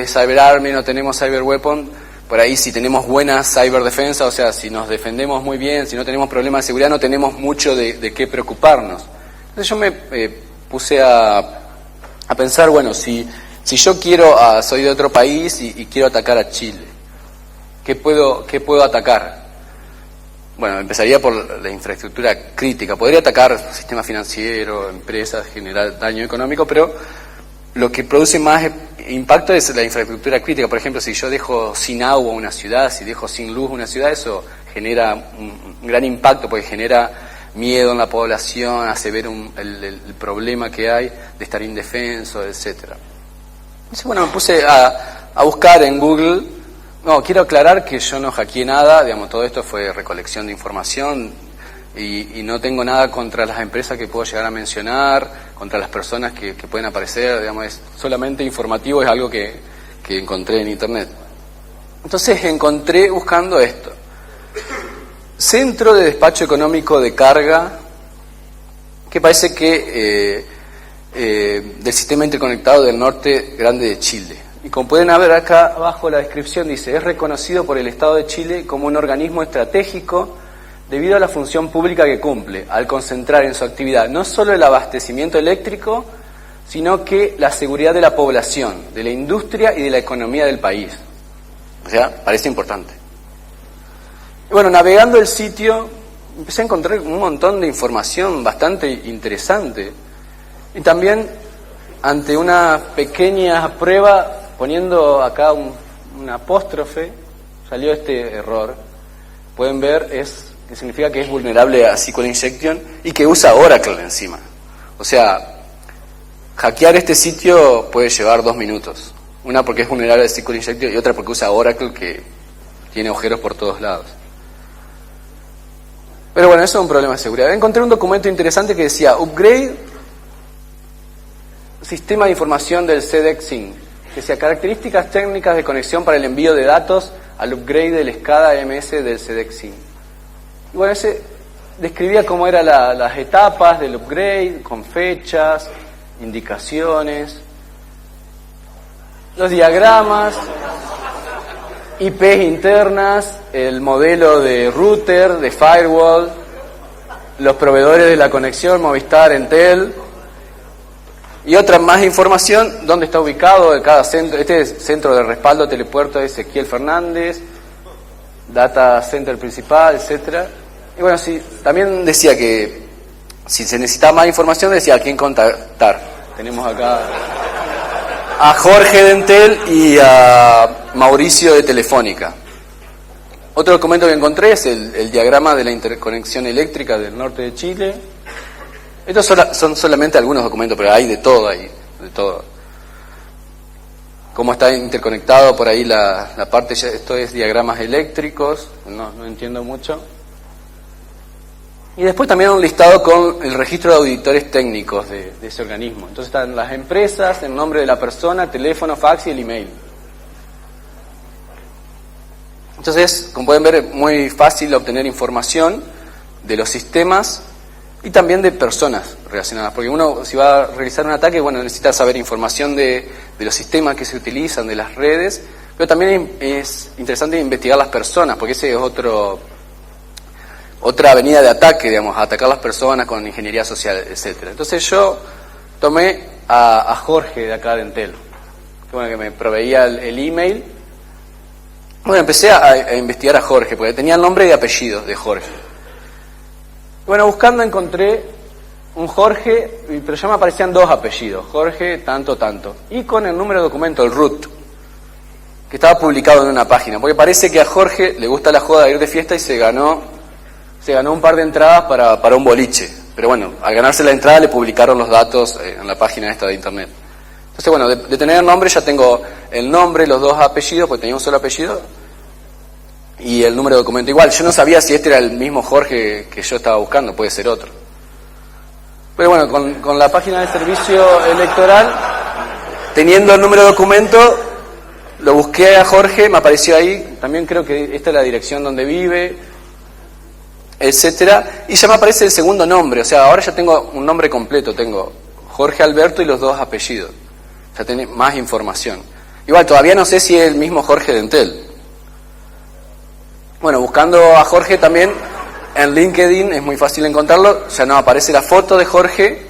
cyber army, no tenemos cyber weapon, por ahí si tenemos buena cyber defensa, o sea, si nos defendemos muy bien, si no tenemos problemas de seguridad, no tenemos mucho de qué preocuparnos. Entonces yo me puse a pensar, bueno, si yo soy de otro país y quiero atacar a Chile, ¿qué puedo atacar? Bueno, empezaría por la infraestructura crítica. Podría atacar sistema financiero, empresas, generar daño económico, pero lo que produce más impacto es la infraestructura crítica. Por ejemplo, si yo dejo sin agua una ciudad, si dejo sin luz una ciudad, eso genera un gran impacto porque genera miedo en la población, hace ver el problema que hay de estar indefenso, etcétera. Entonces, bueno, me puse a buscar en Google. No, quiero aclarar que yo no hackeé nada, digamos, todo esto fue recolección de información y no tengo nada contra las empresas que puedo llegar a mencionar, contra las personas que pueden aparecer, digamos, es solamente informativo, es algo que encontré en internet. Entonces encontré buscando esto. Centro de Despacho Económico de Carga, que parece que del Sistema Interconectado del Norte Grande de Chile. Y como pueden ver acá abajo la descripción dice, es reconocido por el Estado de Chile como un organismo estratégico debido a la función pública que cumple, al concentrar en su actividad no solo el abastecimiento eléctrico, sino que la seguridad de la población, de la industria y de la economía del país. O sea, parece importante. Y bueno, navegando el sitio, empecé a encontrar un montón de información bastante interesante. Y también, ante una pequeña prueba, poniendo acá un apóstrofe, salió este error. Pueden ver, que significa que es vulnerable a SQL Injection y que usa Oracle encima. O sea, hackear este sitio puede llevar 2 minutos. Una porque es vulnerable al SQL Injector y otra porque usa Oracle, que tiene agujeros por todos lados. Pero bueno, eso es un problema de seguridad. Encontré un documento interesante que decía Upgrade Sistema de Información del CDEC-SYNC, que decía características técnicas de conexión para el envío de datos al upgrade del SCADA MS del CDEC-SYNC. Y bueno, ese describía cómo eran las etapas del upgrade, con fechas, indicaciones, los diagramas, IPs internas, el modelo de router, de firewall, los proveedores de la conexión, Movistar, Entel, y otra más información, dónde está ubicado de cada centro. Este es centro de respaldo telepuerto de Ezequiel Fernández, data center principal, etcétera. Y bueno, sí, también decía que si se necesitaba más información, decía a quién contactar. Tenemos acá a Jorge de Entel y a Mauricio de Telefónica. Otro documento que encontré es el diagrama de la interconexión eléctrica del norte de Chile. Estos son solamente algunos documentos, pero hay de todo ahí, de todo. Cómo está interconectado por ahí la parte, esto es diagramas eléctricos, no entiendo mucho. Y después también un listado con el registro de auditores técnicos de ese organismo. Entonces están las empresas, el nombre de la persona, teléfono, fax y el email. Entonces, como pueden ver, es muy fácil obtener información de los sistemas y también de personas relacionadas. Porque uno, si va a realizar un ataque, bueno, necesita saber información de los sistemas que se utilizan, de las redes, pero también es interesante investigar las personas, porque ese es otra avenida de ataque, digamos, a atacar a las personas con ingeniería social, etcétera. Entonces yo tomé a Jorge de acá de Entel, que me proveía el email. Bueno, empecé a investigar a Jorge, porque tenía el nombre y apellido de Jorge. Bueno, buscando encontré un Jorge, pero ya me aparecían 2 apellidos, Jorge tanto. Y con el número de documento, el root, que estaba publicado en una página, porque parece que a Jorge le gusta la joda de ir de fiesta y se ganó un par de entradas para un boliche. Pero bueno, al ganarse la entrada le publicaron los datos en la página esta de internet. Entonces bueno, de tener el nombre ya tengo el nombre, los 2 apellidos, porque tenía un solo apellido, y el número de documento igual. Yo no sabía si este era el mismo Jorge que yo estaba buscando, puede ser otro. Pero bueno, con la página de servicio electoral, teniendo el número de documento, lo busqué a Jorge, me apareció ahí, también creo que esta es la dirección donde vive, etcétera, y ya me aparece el segundo nombre, o sea, ahora ya tengo un nombre completo, tengo Jorge Alberto y los 2 apellidos, ya tiene más información. Igual, todavía no sé si es el mismo Jorge de Entel. Bueno, buscando a Jorge también en LinkedIn es muy fácil encontrarlo, ya nos aparece la foto de Jorge,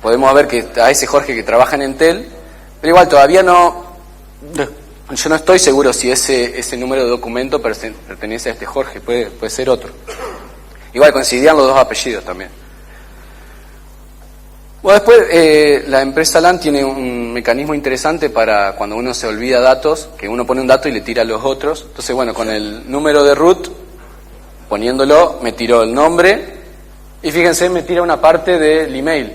podemos ver que a ese Jorge que trabaja en Entel, pero igual todavía yo no estoy seguro si ese número de documento pertenece a este Jorge, puede ser otro. Igual coincidían los 2 apellidos también. Bueno, después la empresa LAN tiene un mecanismo interesante para cuando uno se olvida datos, que uno pone un dato y le tira a los otros. Entonces, bueno, con el número de root, poniéndolo, me tiró el nombre y fíjense, me tira una parte del email.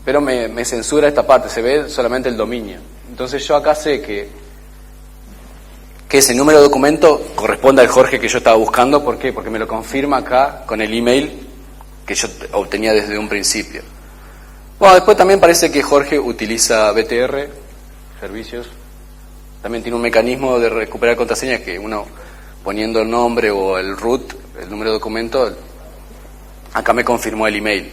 Pero me censura esta parte, se ve solamente el dominio. Entonces yo acá sé que ese número de documento corresponde al Jorge que yo estaba buscando. ¿Por qué? Porque me lo confirma acá con el email que yo obtenía desde un principio. Bueno, después también parece que Jorge utiliza BTR, servicios. También tiene un mecanismo de recuperar contraseñas que uno poniendo el nombre o el root, el número de documento, acá me confirmó el email.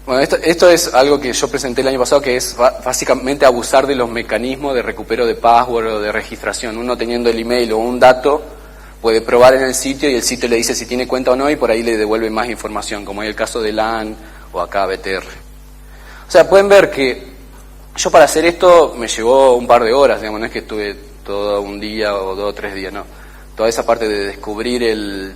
Bueno, esto es algo que yo presenté el año pasado, que es básicamente abusar de los mecanismos de recupero de password o de registración. Uno teniendo el email o un dato puede probar en el sitio y el sitio le dice si tiene cuenta o no y por ahí le devuelve más información, como es el caso de LAN o acá BTR. O sea, pueden ver que yo para hacer esto me llevó un par de horas, digamos, no es que estuve todo un día o 2 o 3 días, no. Toda esa parte de descubrir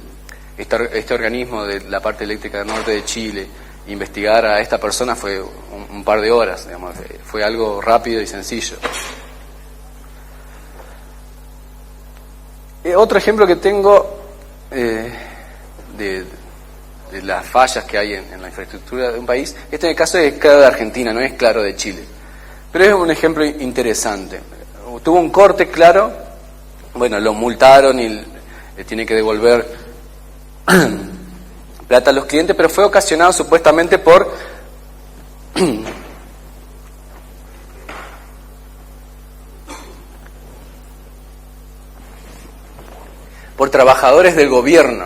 este organismo de la parte eléctrica del norte de Chile, investigar a esta persona fue un par de horas, digamos, fue algo rápido y sencillo. Otro ejemplo que tengo de de las fallas que hay en la infraestructura de un país. Este en el caso es claro de Argentina, no es claro de Chile. Pero es un ejemplo interesante. Tuvo un corte claro, bueno, lo multaron y le tiene que devolver plata a los clientes, pero fue ocasionado supuestamente por trabajadores del gobierno.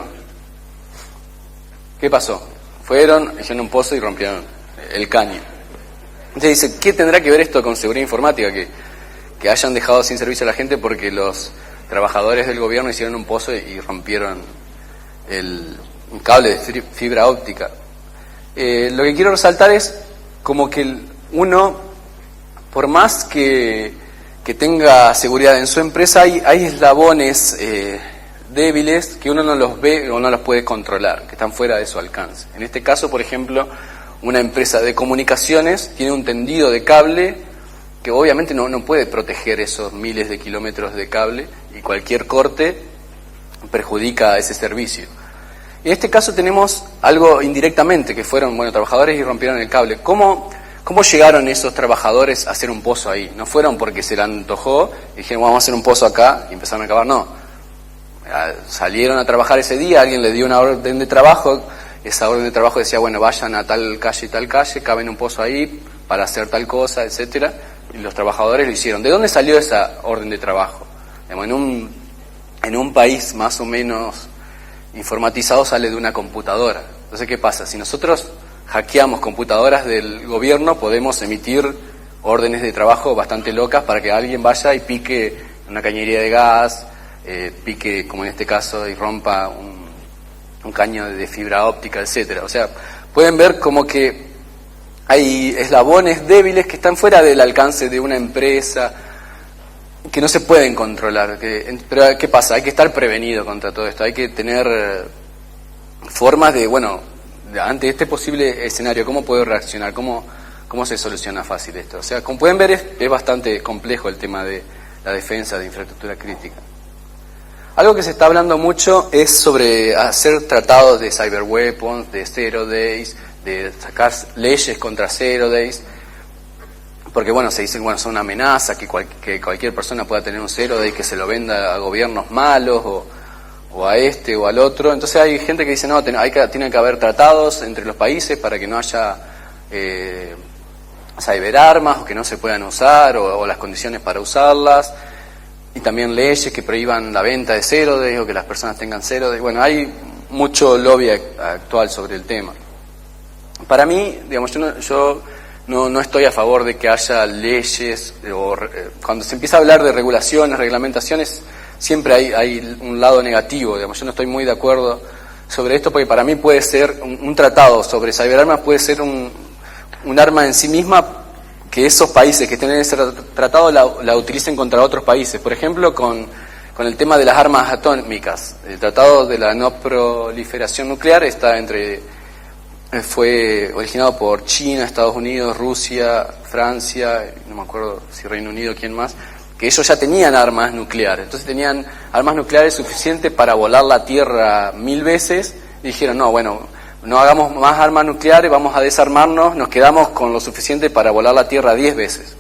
¿Qué pasó? Fueron, hicieron un pozo y rompieron el caño. Entonces dice, ¿qué tendrá que ver esto con seguridad informática? Que hayan dejado sin servicio a la gente porque los trabajadores del gobierno hicieron un pozo y rompieron un cable de fibra óptica. Lo que quiero resaltar es como que uno, por más que tenga seguridad en su empresa, hay eslabones débiles que uno no los ve o no los puede controlar, que están fuera de su alcance. En este caso, por ejemplo, una empresa de comunicaciones tiene un tendido de cable que obviamente no puede proteger esos miles de kilómetros de cable y cualquier corte perjudica a ese servicio. En este caso tenemos algo indirectamente, que fueron trabajadores y rompieron el cable. ¿Cómo llegaron esos trabajadores a hacer un pozo ahí? No fueron porque se les antojó y dijeron vamos a hacer un pozo acá y empezaron a cavar, no. Salieron a trabajar ese día, alguien les dio una orden de trabajo, esa orden de trabajo decía, vayan a tal calle, caven un pozo ahí para hacer tal cosa, etcétera, y los trabajadores lo hicieron. ¿De dónde salió esa orden de trabajo? En un país más o menos informatizado sale de una computadora. Entonces, ¿qué pasa? Si nosotros hackeamos computadoras del gobierno, podemos emitir órdenes de trabajo bastante locas para que alguien vaya y pique una cañería de gas, pique, como en este caso, y rompa un caño de fibra óptica, etcétera. O sea, pueden ver como que hay eslabones débiles que están fuera del alcance de una empresa, que no se pueden controlar. Pero ¿qué pasa? Hay que estar prevenido contra todo esto. Hay que tener formas de, ante este posible escenario, ¿cómo puedo reaccionar? ¿Cómo se soluciona fácil esto? O sea, como pueden ver, es bastante complejo el tema de la defensa de infraestructura crítica. Algo que se está hablando mucho es sobre hacer tratados de cyber weapons, de zero days, de sacar leyes contra zero days, porque se dicen, son una amenaza, que cualquier persona pueda tener un zero day, que se lo venda a gobiernos malos o a este o al otro. Entonces hay gente que dice, no, tiene que haber tratados entre los países para que no haya cyberarmas o que no se puedan usar o las condiciones para usarlas. Y también leyes que prohíban la venta de zero days o que las personas tengan zero days. Hay mucho lobby actual sobre el tema. Para mí, yo no estoy a favor de que haya leyes, cuando se empieza a hablar de regulaciones, reglamentaciones, siempre hay un lado negativo. Yo no estoy muy de acuerdo sobre esto porque para mí puede ser un tratado sobre cyberarmas, puede ser un arma en sí misma, que esos países que tienen ese tratado la utilicen contra otros países. Por ejemplo, con el tema de las armas atómicas. El tratado de la no proliferación nuclear fue originado por China, Estados Unidos, Rusia, Francia, no me acuerdo si Reino Unido, quién más, que ellos ya tenían armas nucleares. Entonces tenían armas nucleares suficientes para volar la Tierra 1000 veces y dijeron, no hagamos más armas nucleares, vamos a desarmarnos, nos quedamos con lo suficiente para volar la Tierra 10 veces.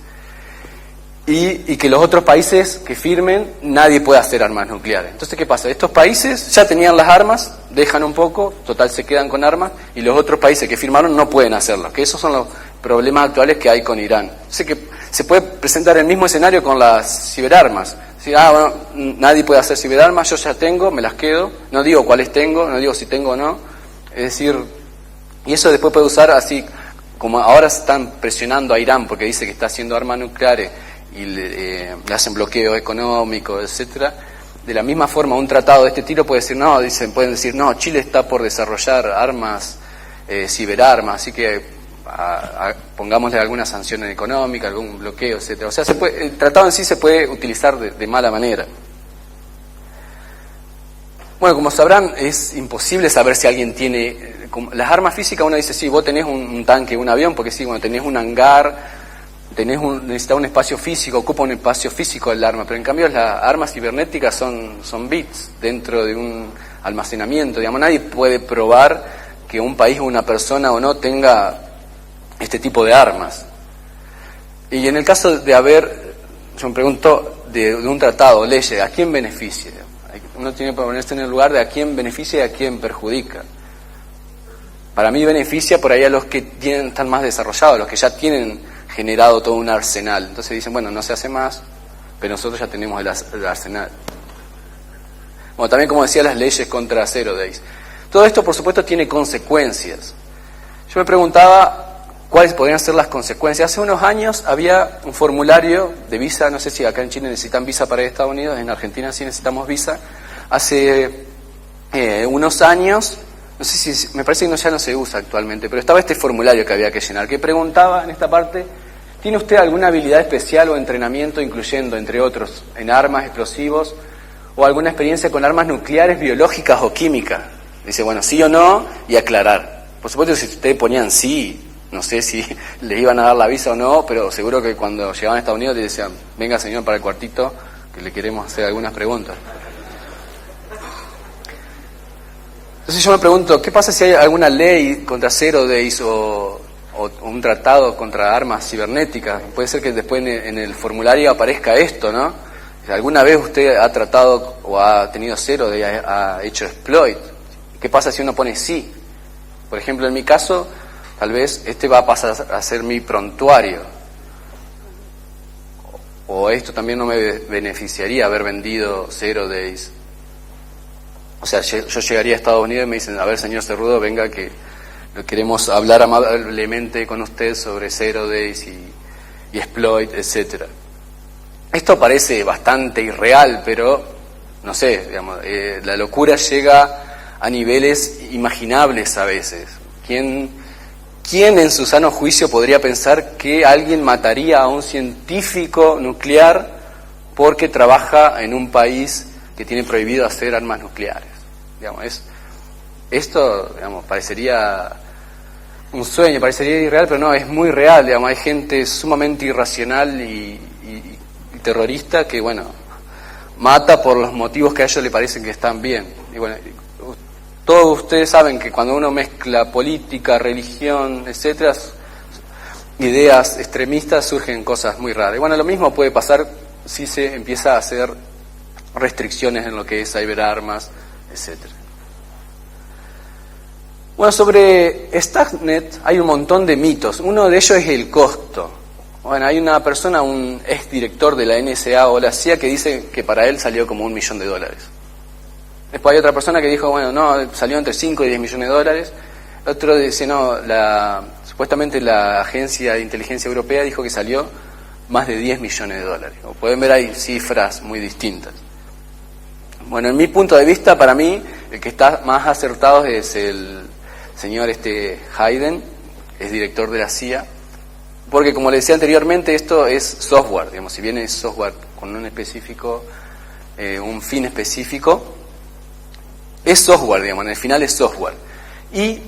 Y que los otros países que firmen, nadie puede hacer armas nucleares. Entonces, ¿qué pasa? Estos países ya tenían las armas, dejan un poco, total se quedan con armas, y los otros países que firmaron no pueden hacerlo, que esos son los problemas actuales que hay con Irán. Entonces, que se puede presentar el mismo escenario con las ciberarmas. Nadie puede hacer ciberarmas, yo ya tengo, me las quedo, no digo cuáles tengo, no digo si tengo o no. Es decir, y eso después puede usar así, como ahora están presionando a Irán porque dice que está haciendo armas nucleares y le hacen bloqueo económico, etcétera. De la misma forma, un tratado de este estilo pueden decir, Chile está por desarrollar armas, ciberarmas, así que pongámosle alguna sanción económica, algún bloqueo, etcétera. O sea, el tratado en sí se puede utilizar de mala manera. Como sabrán, es imposible saber si alguien tiene... Las armas físicas, uno dice, sí, vos tenés un tanque, un avión, porque sí, tenés un hangar, necesitas un espacio físico, ocupa un espacio físico el arma, pero en cambio las armas cibernéticas son bits dentro de un almacenamiento. Nadie puede probar que un país o una persona o no tenga este tipo de armas. Y en el caso de haber, yo me pregunto, de un tratado, leyes, ¿a quién beneficia? Uno tiene que ponerse en el lugar de a quién beneficia y a quién perjudica. Para mí beneficia por ahí a los que están más desarrollados, los que ya tienen generado todo un arsenal. Entonces dicen, bueno, no se hace más, pero nosotros ya tenemos el arsenal. Bueno, también como decía, las leyes contra Zero Days. Todo esto, por supuesto, tiene consecuencias. Yo me preguntaba cuáles podrían ser las consecuencias. Hace unos años había un formulario de visa, no sé si acá en Chile necesitan visa para ir a Estados Unidos, en Argentina sí necesitamos visa. Hace unos años, no sé si, me parece que ya no se usa actualmente, pero estaba este formulario que había que llenar, que preguntaba en esta parte, ¿tiene usted alguna habilidad especial o entrenamiento, incluyendo, entre otros, en armas, explosivos, o alguna experiencia con armas nucleares, biológicas o químicas? Dice, bueno, sí o no, y aclarar. Por supuesto, si ustedes ponían sí, no sé si les iban a dar la visa o no, pero seguro que cuando llegaban a Estados Unidos le decían, venga señor para el cuartito, que le queremos hacer algunas preguntas. Entonces yo me pregunto, ¿qué pasa si hay alguna ley contra Zero Days o un tratado contra armas cibernéticas? Puede ser que después en el formulario aparezca esto, ¿no? ¿Alguna vez usted ha tratado o ha tenido Zero Days, ha hecho exploit? ¿Qué pasa si uno pone sí? Por ejemplo, en mi caso, tal vez este va a pasar a ser mi prontuario. O esto también no me beneficiaría haber vendido Zero Days. O sea, yo llegaría a Estados Unidos y me dicen, a ver, señor Cerrudo, venga que queremos hablar amablemente con usted sobre Zero Days y exploit, etcétera. Esto parece bastante irreal, pero, no sé, digamos, la locura llega a niveles imaginables a veces. ¿Quién en su sano juicio podría pensar que alguien mataría a un científico nuclear porque trabaja en un país que tiene prohibido hacer armas nucleares? Digamos, esto, digamos, parecería un sueño, parecería irreal, pero no, es muy real. Digamos, hay gente sumamente irracional y terrorista que, bueno, mata por los motivos que a ellos le parecen que están bien. Y bueno, todos ustedes saben que cuando uno mezcla política, religión, etcétera, ideas extremistas, surgen cosas muy raras. Y bueno, lo mismo puede pasar si se empieza a hacer restricciones en lo que es ciberarmas, etcétera. Bueno, sobre Stuxnet hay un montón de mitos. Uno de ellos es el costo. Bueno, hay una persona, un exdirector de la NSA o la CIA, que dice que para él salió como $1 millón. Después hay otra persona que dijo, bueno, no, salió entre 5 y 10 millones de dólares. Otro dice, no, supuestamente la Agencia de Inteligencia Europea dijo que salió más de 10 millones de dólares. Como pueden ver, hay cifras muy distintas. Bueno, en mi punto de vista, para mí, el que está más acertado es el señor Hayden, es director de la CIA, porque como le decía anteriormente, esto es software, digamos, si bien es software con un específico, un fin específico, es software, digamos, en el final es software. Y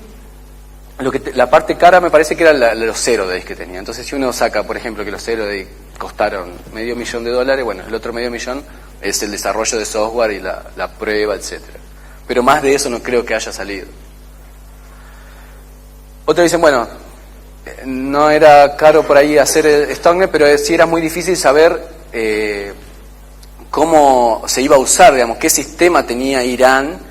la parte cara me parece que era los Zero Days que tenía. Entonces, si uno saca, por ejemplo, que los Zero Days costaron $500 millones, bueno, el otro $500 millones es el desarrollo de software y la prueba, etcétera. Pero más de eso no creo que haya salido. Otros dicen, bueno, no era caro por ahí hacer el Stuxnet, pero sí era muy difícil saber cómo se iba a usar, digamos, qué sistema tenía Irán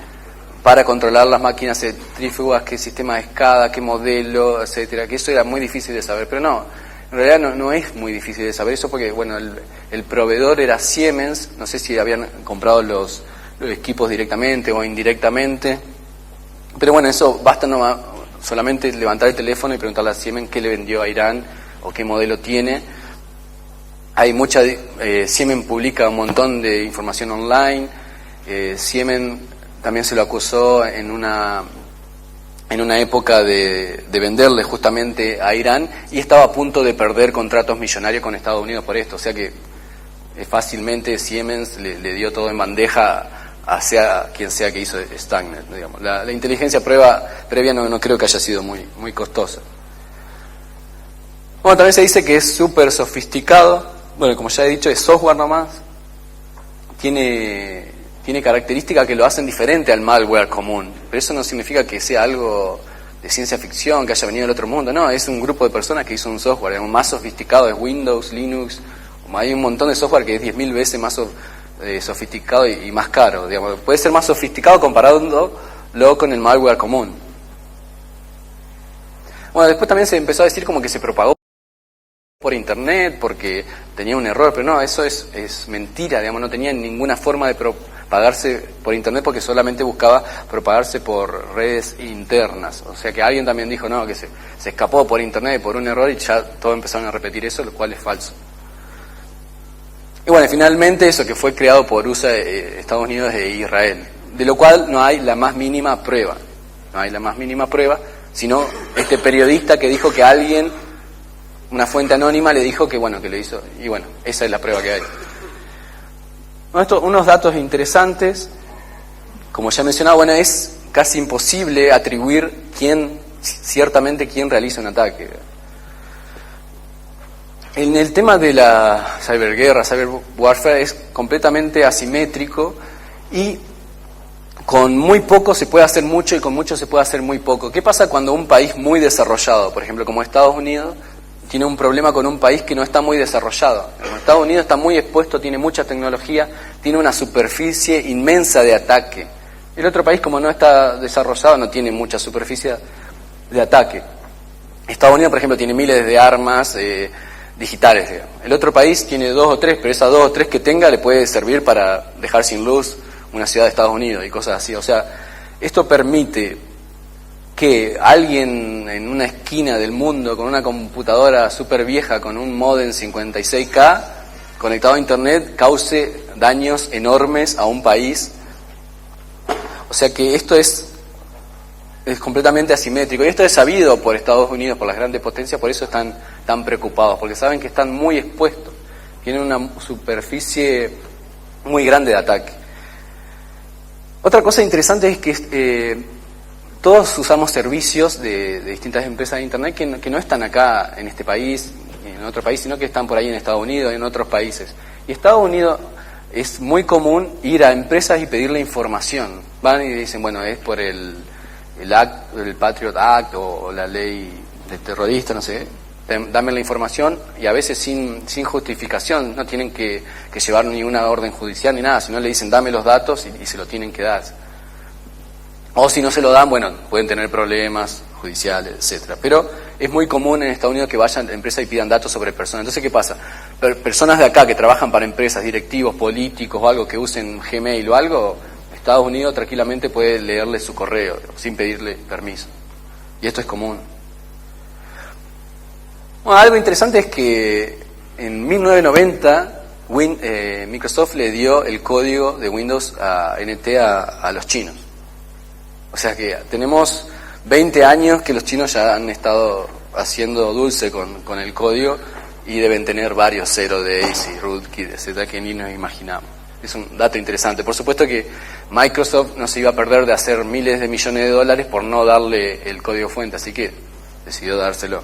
para controlar las máquinas centrífugas, qué sistema de SCADA, qué modelo, etcétera, que eso era muy difícil de saber, pero no, en realidad no es muy difícil de saber eso porque, bueno, el proveedor era Siemens, no sé si habían comprado los equipos directamente o indirectamente, pero bueno, eso basta nomás, solamente levantar el teléfono y preguntarle a Siemens qué le vendió a Irán o qué modelo tiene. Hay Siemens publica un montón de información online, Siemens también se lo acusó en una época de venderle justamente a Irán y estaba a punto de perder contratos millonarios con Estados Unidos por esto, o sea que fácilmente Siemens le dio todo en bandeja hacia quien sea que hizo Stuxnet, digamos. La inteligencia previa no creo que haya sido muy costosa. Bueno, también se dice que es súper sofisticado. Bueno, como ya he dicho, es software nomás. Tiene características que lo hacen diferente al malware común, pero eso no significa que sea algo ciencia ficción, que haya venido del otro mundo. No, es un grupo de personas que hizo un software, digamos, más sofisticado, es Windows, Linux. Hay un montón de software que es 10.000 veces más sofisticado y más caro. Digamos. Puede ser más sofisticado comparándolo con el malware común. Bueno, después también se empezó a decir como que se propagó por internet porque tenía un error, pero no, eso es mentira, digamos, no tenía ninguna forma de propagarse por internet porque solamente buscaba propagarse por redes internas. O sea que alguien también dijo, no, que se escapó por internet por un error y ya todos empezaron a repetir eso, lo cual es falso. Y bueno, finalmente eso que fue creado por USA, Estados Unidos e Israel, de lo cual no hay la más mínima prueba. No hay la más mínima prueba, sino este periodista que dijo que alguien, una fuente anónima, le dijo que bueno, que lo hizo. Y bueno, esa es la prueba que hay. Bueno, unos datos interesantes, como ya he mencionado, bueno, es casi imposible atribuir ciertamente quién realiza un ataque. En el tema de la cyberguerra, cyber warfare, es completamente asimétrico y con muy poco se puede hacer mucho y con mucho se puede hacer muy poco. ¿Qué pasa cuando un país muy desarrollado, por ejemplo como Estados Unidos, tiene un problema con un país que no está muy desarrollado? Como Estados Unidos está muy expuesto, tiene mucha tecnología, tiene una superficie inmensa de ataque. El otro país, como no está desarrollado, no tiene mucha superficie de ataque. Estados Unidos, por ejemplo, tiene miles de armas digitales, digamos. El otro país tiene 2 o 3, pero esas 2 o 3 que tenga le puede servir para dejar sin luz una ciudad de Estados Unidos y cosas así. O sea, esto permite que alguien en una esquina del mundo con una computadora súper vieja, con un modem 56K conectado a internet, cause daños enormes a un país. O sea que esto es completamente asimétrico. Y esto es sabido por Estados Unidos, por las grandes potencias, por eso están tan preocupados, porque saben que están muy expuestos, tienen una superficie muy grande de ataque. Otra cosa interesante es que todos usamos servicios de distintas empresas de internet que no están acá en este país, en otro país, sino que están por ahí en Estados Unidos y en otros países. Y Estados Unidos es muy común ir a empresas y pedirle información. Van y dicen, bueno, es por el Patriot Act o la ley de terrorista, no sé, dame la información, y a veces sin justificación, no tienen que llevar ninguna orden judicial ni nada, sino le dicen dame los datos y se lo tienen que dar. O si no se lo dan, bueno, pueden tener problemas judiciales, etcétera. Pero es muy común en Estados Unidos que vayan a empresas y pidan datos sobre personas. Entonces, ¿qué pasa? Personas de acá que trabajan para empresas, directivos, políticos o algo, que usen Gmail o algo, Estados Unidos tranquilamente puede leerle su correo sin pedirle permiso. Y esto es común. Bueno, algo interesante es que en 1990 Microsoft le dio el código de Windows a NT a los chinos. O sea que tenemos 20 años que los chinos ya han estado haciendo dulce con el código y deben tener varios 0days y rootkit, etcétera, que ni nos imaginamos. Es un dato interesante. Por supuesto que Microsoft no se iba a perder de hacer miles de millones de dólares por no darle el código fuente, así que decidió dárselo.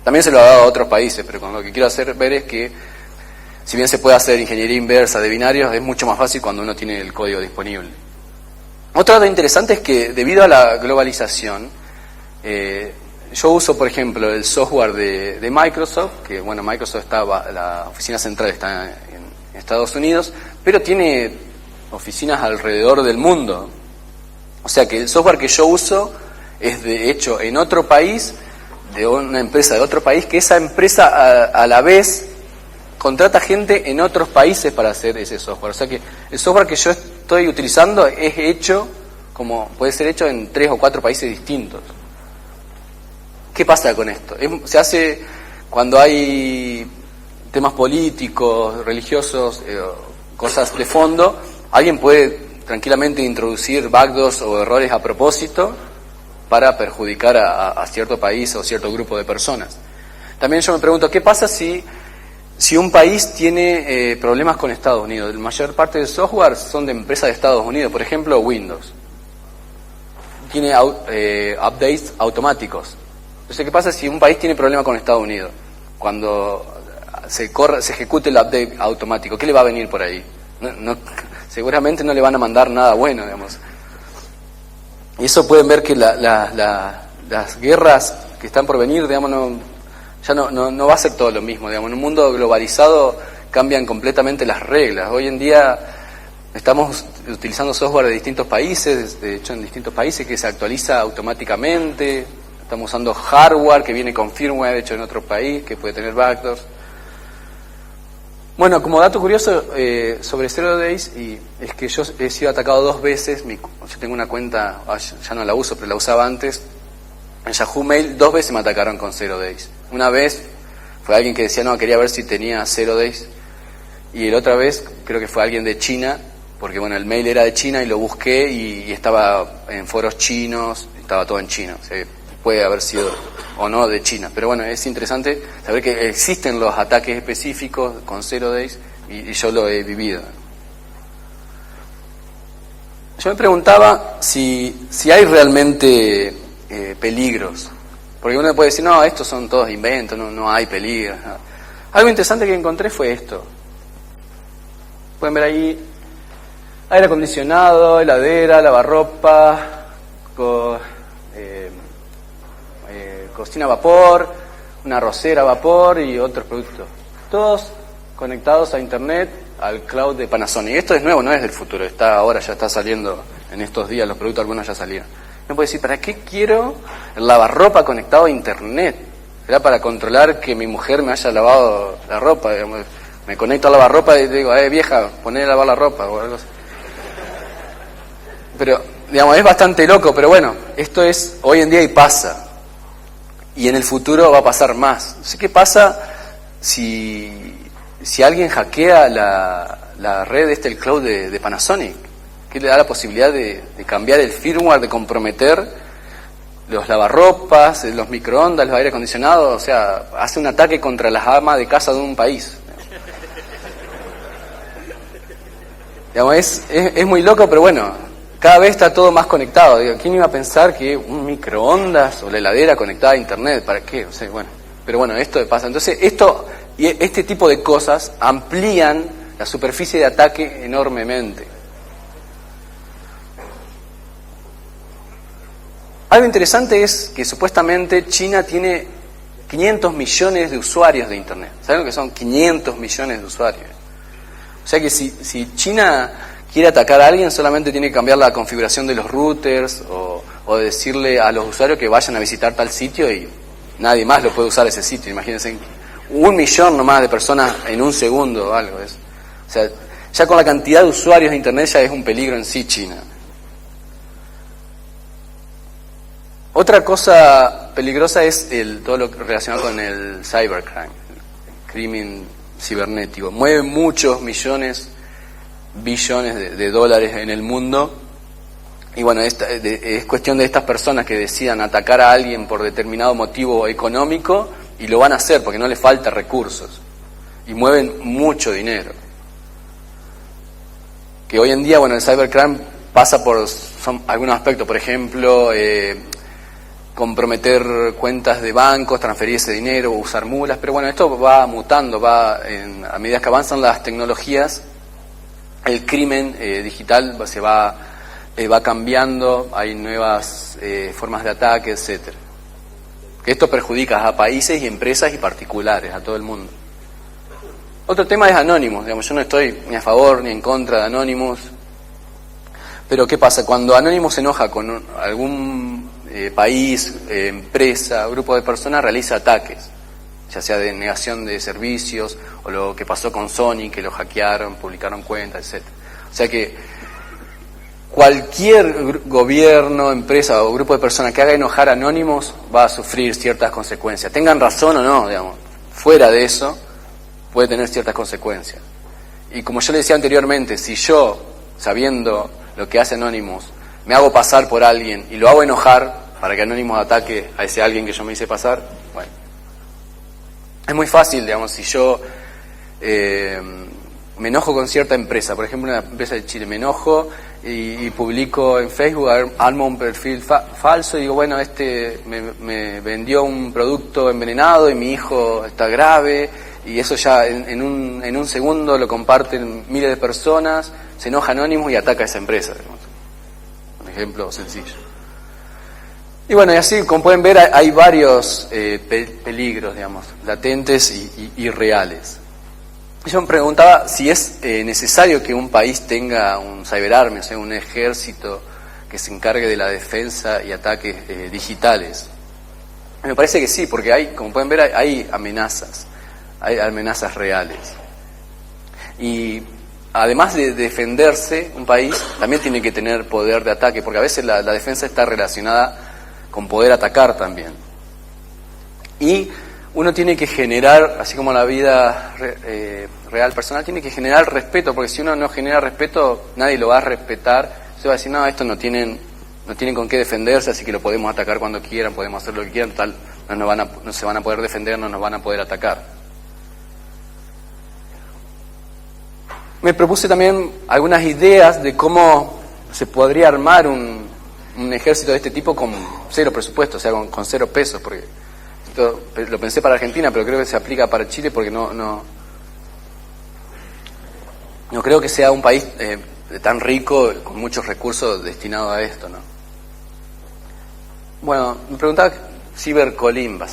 También se lo ha dado a otros países, pero con lo que quiero hacer ver es que si bien se puede hacer ingeniería inversa de binarios, es mucho más fácil cuando uno tiene el código disponible. Otro dato interesante es que debido a la globalización, yo uso, por ejemplo, el software de Microsoft, que bueno, Microsoft la oficina central está en Estados Unidos, pero tiene oficinas alrededor del mundo. O sea que el software que yo uso es de hecho en otro país, de una empresa de otro país, que esa empresa a la vez contrata gente en otros países para hacer ese software. O sea que el software que yo estoy utilizando es hecho, como puede ser hecho en 3 o 4 países distintos. ¿Qué pasa con esto? Se hace cuando hay temas políticos, religiosos, cosas de fondo. Alguien puede tranquilamente introducir backdoors o errores a propósito para perjudicar a cierto país o cierto grupo de personas. También yo me pregunto, ¿qué pasa si un país tiene problemas con Estados Unidos? La mayor parte del software son de empresas de Estados Unidos, por ejemplo Windows. Tiene updates automáticos. Entonces, ¿qué pasa si un país tiene problemas con Estados Unidos? Cuando se ejecute el update automático, ¿qué le va a venir por ahí? Seguramente no le van a mandar nada bueno, digamos. Y eso pueden ver que la las guerras que están por venir, digamos, ya no va a ser todo lo mismo, digamos. En un mundo globalizado cambian completamente las reglas. Hoy en día estamos utilizando software de distintos países, de hecho en distintos países, que se actualiza automáticamente. Estamos usando hardware que viene con firmware hecho en otro país, que puede tener backdoors. Bueno, como dato curioso sobre Zero Days, y es que yo he sido atacado 2 veces. Yo tengo una cuenta, ya no la uso, pero la usaba antes, en Yahoo Mail. 2 veces me atacaron con Zero Days. Una vez fue alguien que decía, no, quería ver si tenía Zero Days. Y la otra vez creo que fue alguien de China, porque bueno, el mail era de China y lo busqué y estaba en foros chinos, estaba todo en chino. O sea, puede haber sido o no de China. Pero bueno, es interesante saber que existen los ataques específicos con Zero Days y yo lo he vivido. Yo me preguntaba si hay realmente peligros. Porque uno puede decir, no, estos son todos inventos, no hay peligros. No. Algo interesante que encontré fue esto. Pueden ver ahí aire acondicionado, heladera, lavarropa, cocina a vapor, una arrocera a vapor y otros productos. Todos conectados a internet, al cloud de Panasonic. Esto es nuevo, no es del futuro, ahora ya está saliendo en estos días, los productos algunos ya salieron. Me puede decir, ¿para qué quiero el lavarropa conectado a internet? ¿Será para controlar que mi mujer me haya lavado la ropa? Digamos, me conecto a lavarropa y digo, vieja, poné a lavar la ropa o algo así. Pero, digamos, es bastante loco, pero bueno, esto es hoy en día y pasa. Y en el futuro va a pasar más. No sé qué pasa si alguien hackea la red, el cloud de Panasonic, que le da la posibilidad de cambiar el firmware, de comprometer los lavarropas, los microondas, los aire acondicionados. O sea, hace un ataque contra las amas de casa de un país. Digamos, es muy loco, pero bueno, cada vez está todo más conectado. Digo, ¿quién iba a pensar que un microondas o la heladera conectada a internet? ¿Para qué? O sea, bueno, pero bueno, esto pasa. Entonces, este tipo de cosas amplían la superficie de ataque enormemente. Algo interesante es que supuestamente China tiene 500 millones de usuarios de internet. ¿Saben lo que son 500 millones de usuarios? O sea que si China quiere atacar a alguien, solamente tiene que cambiar la configuración de los routers o decirle a los usuarios que vayan a visitar tal sitio y nadie más lo puede usar ese sitio. Imagínense, 1 millón nomás de personas en un segundo o algo. O sea, ya con la cantidad de usuarios de internet ya es un peligro en sí China. Otra cosa peligrosa es todo lo relacionado con el cybercrime, el crimen cibernético. Mueve muchos billones de dólares en el mundo. Y bueno, es cuestión de estas personas que decidan atacar a alguien por determinado motivo económico y lo van a hacer porque no les falta recursos. Y mueven mucho dinero. Que hoy en día, bueno, el cybercrime pasa por algunos aspectos. Por ejemplo, comprometer cuentas de bancos, transferir ese dinero, usar mulas. Pero bueno, esto va mutando, a medida que avanzan las tecnologías, el crimen digital se va cambiando, hay nuevas formas de ataque, etcétera. Que esto perjudica a países y empresas y particulares, a todo el mundo. Otro tema es Anonymous. Digamos, yo no estoy ni a favor ni en contra de Anonymous. Pero ¿qué pasa? Cuando Anonymous se enoja con algún país, empresa, grupo de personas, realiza ataques, ya sea de negación de servicios o lo que pasó con Sony, que lo hackearon, publicaron cuentas, etc. O sea que cualquier gobierno, empresa o grupo de personas que haga enojar a Anonymous va a sufrir ciertas consecuencias. Tengan razón o no, digamos, fuera de eso puede tener ciertas consecuencias. Y como yo le decía anteriormente, si yo, sabiendo lo que hace Anonymous, me hago pasar por alguien y lo hago enojar para que Anonymous ataque a ese alguien que yo me hice pasar, bueno, es muy fácil, digamos, si yo me enojo con cierta empresa, por ejemplo una empresa de Chile, me enojo y publico en Facebook, armo un perfil falso y digo, bueno, me vendió un producto envenenado y mi hijo está grave, y eso ya en un segundo lo comparten miles de personas, se enoja Anonymous y ataca a esa empresa, digamos. Un ejemplo sencillo. Y bueno, y así, como pueden ver, hay varios peligros, digamos, latentes y reales. Yo me preguntaba si es necesario que un país tenga un cyberarmy, o sea, un ejército que se encargue de la defensa y ataques digitales. Y me parece que sí, porque hay, como pueden ver, hay amenazas reales. Y además de defenderse, un país también tiene que tener poder de ataque, porque a veces la defensa está relacionada con poder atacar también. Y uno tiene que generar, así como la vida real personal, tiene que generar respeto, porque si uno no genera respeto, nadie lo va a respetar. Se va a decir, no, esto no tienen con qué defenderse, así que lo podemos atacar cuando quieran, podemos hacer lo que quieran, tal, no se van a poder defender, no nos van a poder atacar. Me propuse también algunas ideas de cómo se podría armar un ejército de este tipo con cero presupuesto, o sea, con 0 pesos, porque esto lo pensé para Argentina, pero creo que se aplica para Chile porque no creo que sea un país tan rico con muchos recursos destinados a esto, ¿no? Bueno, me preguntaba Cybercolimba,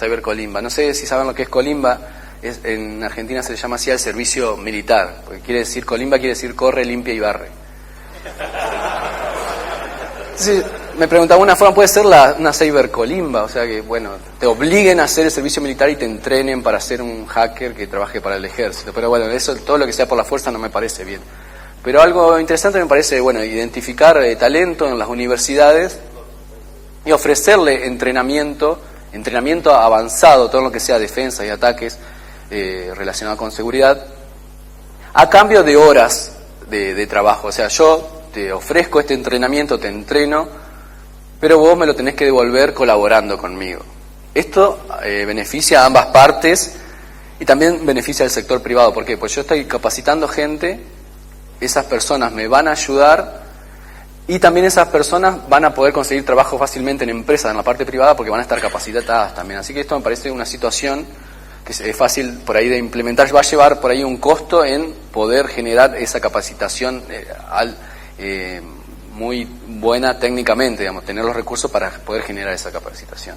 no sé si saben lo que es Colimba. En Argentina se le llama así al servicio militar, porque Colimba quiere decir corre, limpia y barre. Entonces, me preguntaba, una forma puede ser una cybercolimba, o sea que, bueno, te obliguen a hacer el servicio militar y te entrenen para ser un hacker que trabaje para el ejército. Pero bueno, eso, todo lo que sea por la fuerza no me parece bien. Pero algo interesante me parece, bueno, identificar talento en las universidades y ofrecerle entrenamiento avanzado, todo lo que sea defensa y ataques relacionados con seguridad, a cambio de horas de trabajo. O sea, yo te ofrezco este entrenamiento, te entreno, pero vos me lo tenés que devolver colaborando conmigo. Esto beneficia a ambas partes y también beneficia al sector privado. ¿Por qué? Pues yo estoy capacitando gente, esas personas me van a ayudar y también esas personas van a poder conseguir trabajo fácilmente en empresas, en la parte privada, porque van a estar capacitadas también. Así que esto me parece una situación que es fácil por ahí de implementar, va a llevar por ahí un costo en poder generar esa capacitación muy buena técnicamente, digamos, tener los recursos para poder generar esa capacitación.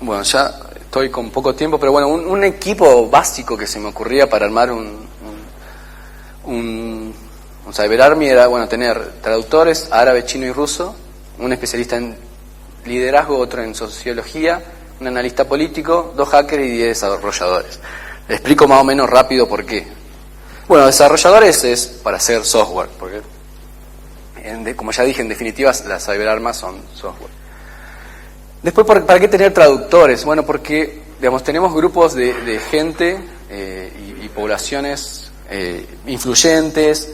Bueno, ya estoy con poco tiempo, pero bueno, un equipo básico que se me ocurría para armar un cyberarmy era, bueno, tener traductores árabe, chino y ruso, un especialista en liderazgo, otro en sociología, un analista político, 2 hackers y 10 desarrolladores. Le explico más o menos rápido por qué. Bueno, desarrolladores es para hacer software, porque como ya dije, en definitiva las cyberarmas son software. Después, ¿para qué tener traductores? Bueno, porque, digamos, tenemos grupos de gente y poblaciones influyentes,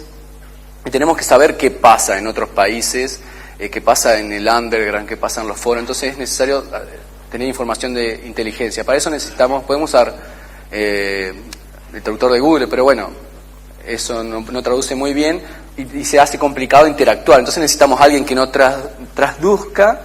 y tenemos que saber qué pasa en otros países, qué pasa en el underground, qué pasa en los foros. Entonces es necesario tener información de inteligencia. Para eso podemos usar el traductor de Google, pero bueno, eso no traduce muy bien y se hace complicado interactuar. Entonces necesitamos a alguien que no traduzca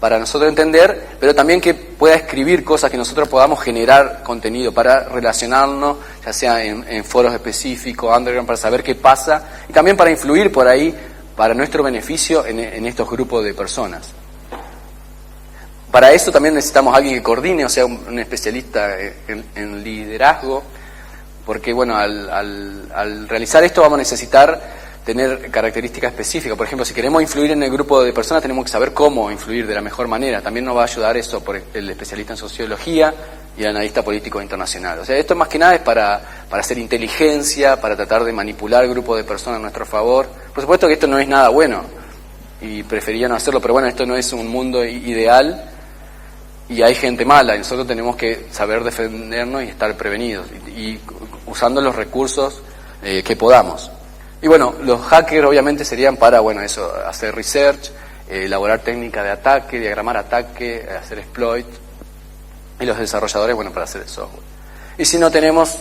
para nosotros entender, pero también que pueda escribir cosas, que nosotros podamos generar contenido para relacionarnos, ya sea en foros específicos, underground, para saber qué pasa y también para influir por ahí para nuestro beneficio en estos grupos de personas. Para eso también necesitamos a alguien que coordine, o sea, un especialista en liderazgo, porque bueno, al realizar esto vamos a necesitar tener características específicas. Por ejemplo, si queremos influir en el grupo de personas, tenemos que saber cómo influir de la mejor manera. También nos va a ayudar eso por el especialista en sociología y el analista político internacional. O sea, esto más que nada es para hacer inteligencia, para tratar de manipular grupos de personas a nuestro favor. Por supuesto que esto no es nada bueno y preferiría no hacerlo, pero bueno, esto no es un mundo ideal y hay gente mala y nosotros tenemos que saber defendernos y estar prevenidos y usando los recursos que podamos. Y bueno, los hackers obviamente serían para, bueno, eso, hacer research, elaborar técnicas de ataque, diagramar ataque, hacer exploit, y los desarrolladores, bueno, para hacer el software. Y si no tenemos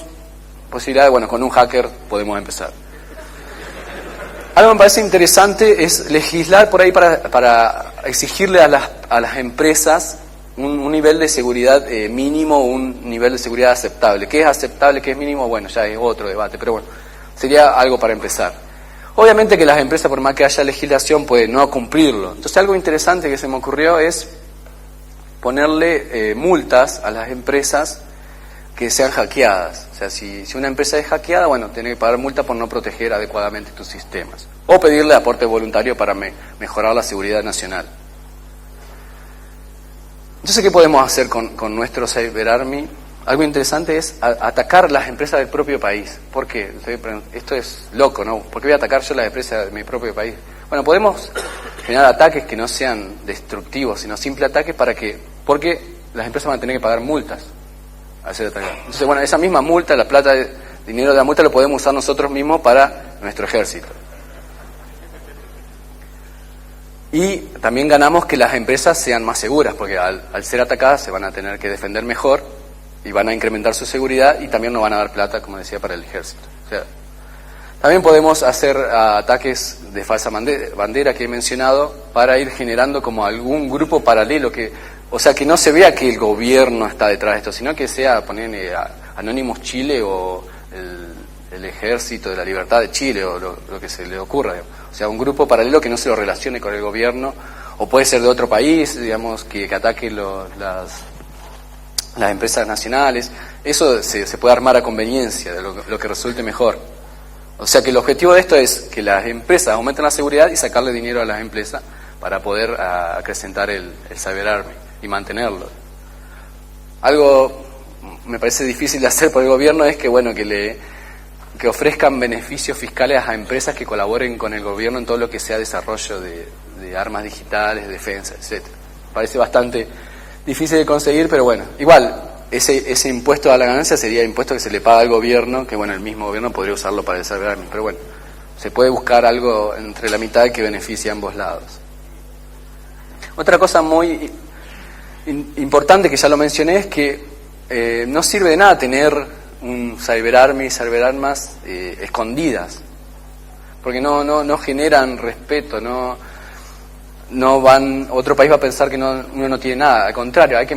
posibilidad, bueno, con un hacker podemos empezar. Algo que me parece interesante es legislar por ahí para exigirle a las empresas un nivel de seguridad mínimo, un nivel de seguridad aceptable. ¿Qué es aceptable, qué es mínimo? Bueno, ya es otro debate, pero bueno, sería algo para empezar. Obviamente que las empresas, por más que haya legislación, pueden no cumplirlo. Entonces algo interesante que se me ocurrió es ponerle multas a las empresas que sean hackeadas. O sea, si una empresa es hackeada, bueno, tiene que pagar multa por no proteger adecuadamente tus sistemas. O pedirle aporte voluntario para mejorar la seguridad nacional. Entonces, ¿qué podemos hacer con nuestro Cyber Army? Algo interesante es atacar las empresas del propio país. ¿Por qué? Esto es loco, ¿no? ¿Por qué voy a atacar yo las empresas de mi propio país? Bueno, podemos generar ataques que no sean destructivos, sino simples ataques porque las empresas van a tener que pagar multas al ser atacadas. Entonces, bueno, esa misma multa, la plata, dinero de la multa, lo podemos usar nosotros mismos para nuestro ejército. Y también ganamos que las empresas sean más seguras, porque al ser atacadas se van a tener que defender mejor y van a incrementar su seguridad y también nos van a dar plata, como decía, para el ejército. O sea, también podemos hacer ataques de falsa bandera que he mencionado para ir generando como algún grupo paralelo o sea, que no se vea que el gobierno está detrás de esto, sino que sea, poner Anonymous Chile o el Ejército de la Libertad de Chile o lo que se le ocurra. O sea, un grupo paralelo que no se lo relacione con el gobierno, o puede ser de otro país, digamos, que ataque las empresas nacionales. Eso se puede armar a conveniencia, de lo que resulte mejor. O sea que el objetivo de esto es que las empresas aumenten la seguridad y sacarle dinero a las empresas para poder acrecentar el Cyber Army y mantenerlo. Algo me parece difícil de hacer por el gobierno es que, bueno, que ofrezcan beneficios fiscales a empresas que colaboren con el gobierno en todo lo que sea desarrollo de armas digitales, defensa, etcétera. Parece bastante difícil de conseguir, pero bueno, igual ese impuesto a la ganancia sería impuesto que se le paga al gobierno, que bueno, el mismo gobierno podría usarlo para el Cyber Army, pero bueno, se puede buscar algo entre la mitad que beneficie a ambos lados. Otra cosa muy importante que ya lo mencioné es que no sirve de nada tener un Cyber Army, Cyber Armas escondidas, porque no generan respeto, otro país va a pensar que uno no tiene nada. Al contrario, hay que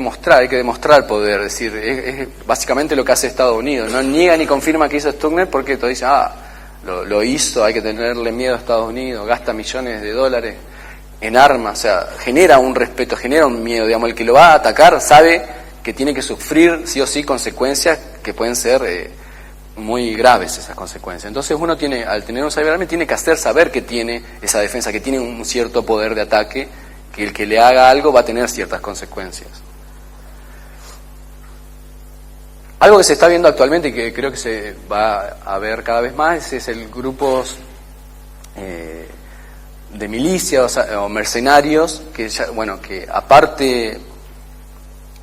demostrar poder. Es decir, es básicamente lo que hace Estados Unidos. No niega ni confirma que hizo Stuxnet porque todos dicen, lo hizo, hay que tenerle miedo a Estados Unidos, gasta millones de dólares en armas. O sea, genera un respeto, genera un miedo. Digamos, el que lo va a atacar sabe que tiene que sufrir sí o sí consecuencias que pueden ser muy graves, esas consecuencias. Entonces uno al tener un Cyber Army, tiene que hacer saber que tiene esa defensa, que tiene un cierto poder de ataque, que el que le haga algo va a tener ciertas consecuencias. Algo que se está viendo actualmente y que creo que se va a ver cada vez más es el grupos de milicias o mercenarios que aparte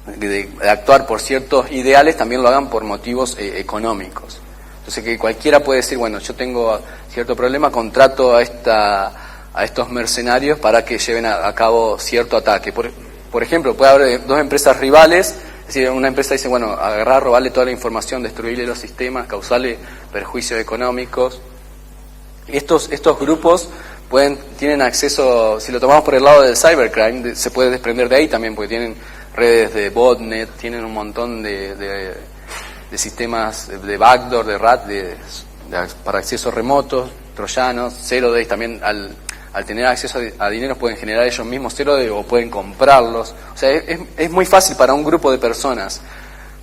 de actuar por ciertos ideales, también lo hagan por motivos económicos. Entonces que cualquiera puede decir, bueno, yo tengo cierto problema, contrato a estos mercenarios para que lleven a cabo cierto ataque. Por ejemplo, puede haber dos empresas rivales, es decir, una empresa dice, bueno, agarrar, robarle toda la información, destruirle los sistemas, causarle perjuicios económicos. Estos grupos tienen acceso, si lo tomamos por el lado del cybercrime, se puede desprender de ahí también, porque tienen redes de botnet, tienen un montón de sistemas de backdoor, de RAT, para acceso remotos, troyanos, zero days. También al tener acceso a dinero pueden generar ellos mismos zero days o pueden comprarlos. O sea, es muy fácil para un grupo de personas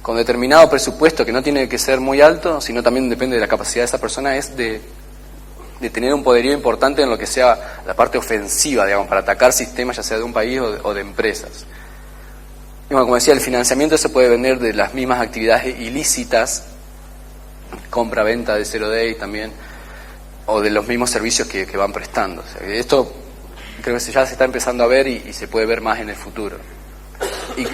con determinado presupuesto, que no tiene que ser muy alto, sino también depende de la capacidad de esa persona, es de tener un poderío importante en lo que sea la parte ofensiva, digamos, para atacar sistemas ya sea de un país o de empresas. Y bueno, como decía, el financiamiento se puede vender de las mismas actividades ilícitas, compra-venta de zero day también, o de los mismos servicios que van prestando. O sea, esto creo que ya se está empezando a ver y se puede ver más en el futuro.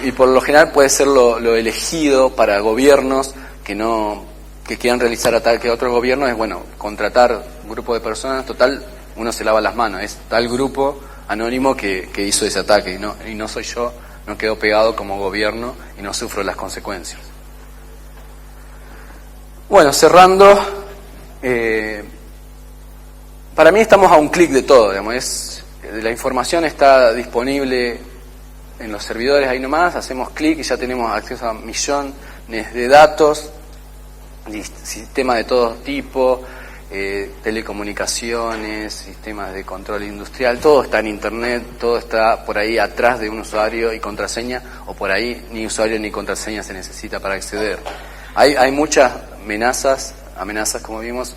Y por lo general puede ser lo elegido para gobiernos que quieran realizar ataque a otros gobiernos, es bueno, contratar un grupo de personas, total, uno se lava las manos, es tal grupo anónimo que hizo ese ataque y no soy yo. No quedo pegado como gobierno y no sufro las consecuencias. Bueno, cerrando, para mí estamos a un clic de todo, digamos, la información está disponible en los servidores ahí nomás, hacemos clic y ya tenemos acceso a millones de datos, sistemas de todo tipo, telecomunicaciones, sistemas de control industrial, todo está en Internet, todo está por ahí atrás de un usuario y contraseña, o por ahí ni usuario ni contraseña se necesita para acceder. Hay muchas amenazas como vimos,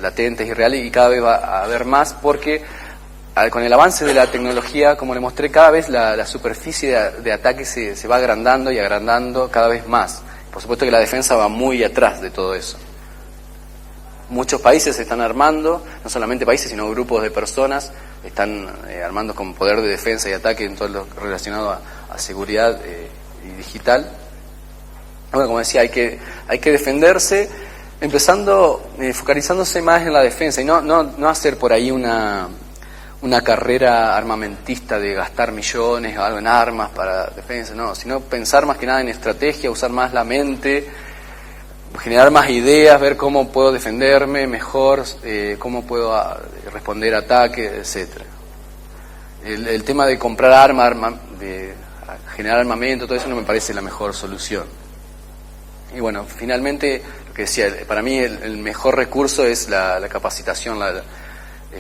latentes y reales, y cada vez va a haber más porque con el avance de la tecnología, como le mostré, cada vez la superficie de ataque se va agrandando y agrandando cada vez más. Por supuesto que la defensa va muy atrás de todo eso. Muchos países se están armando, no solamente países, sino grupos de personas, están armando con poder de defensa y ataque en todo lo relacionado a seguridad y digital. Bueno, como decía, hay que defenderse, focalizándose más en la defensa y no hacer por ahí una carrera armamentista de gastar millones o algo en armas para defensa, no, sino pensar más que nada en estrategia, usar más la mente, generar más ideas, ver cómo puedo defenderme mejor, cómo puedo responder a ataques, etcétera. El tema de comprar armas, de generar armamento, todo eso no me parece la mejor solución. Y bueno, finalmente, lo que decía, para mí el mejor recurso es la capacitación,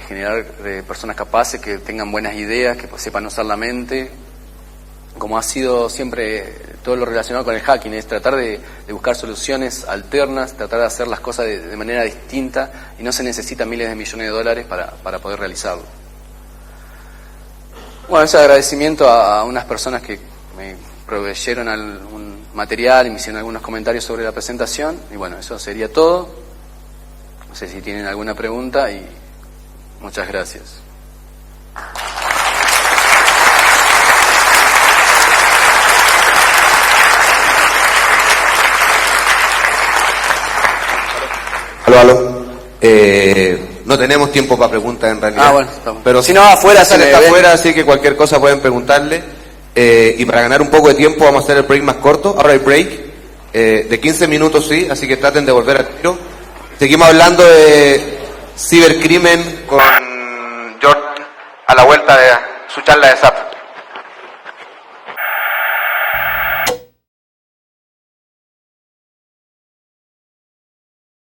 generar personas capaces que tengan buenas ideas, que sepan usar la mente, como ha sido siempre todo lo relacionado con el hacking, es tratar de buscar soluciones alternas, tratar de hacer las cosas de manera distinta, y no se necesitan miles de millones de dólares para poder realizarlo. Bueno, ese agradecimiento a unas personas que me proveyeron algún material y me hicieron algunos comentarios sobre la presentación, y bueno, eso sería todo. No sé si tienen alguna pregunta y muchas gracias. Aló. No tenemos tiempo para preguntas en realidad. Bueno, estamos. Pero si no, afuera está afuera, así que cualquier cosa pueden preguntarle. Y para ganar un poco de tiempo vamos a hacer el break más corto. Ahora hay break de 15 minutos, sí, así que traten de volver al tiro. Seguimos hablando de cibercrimen con George a la vuelta de su charla de SAP.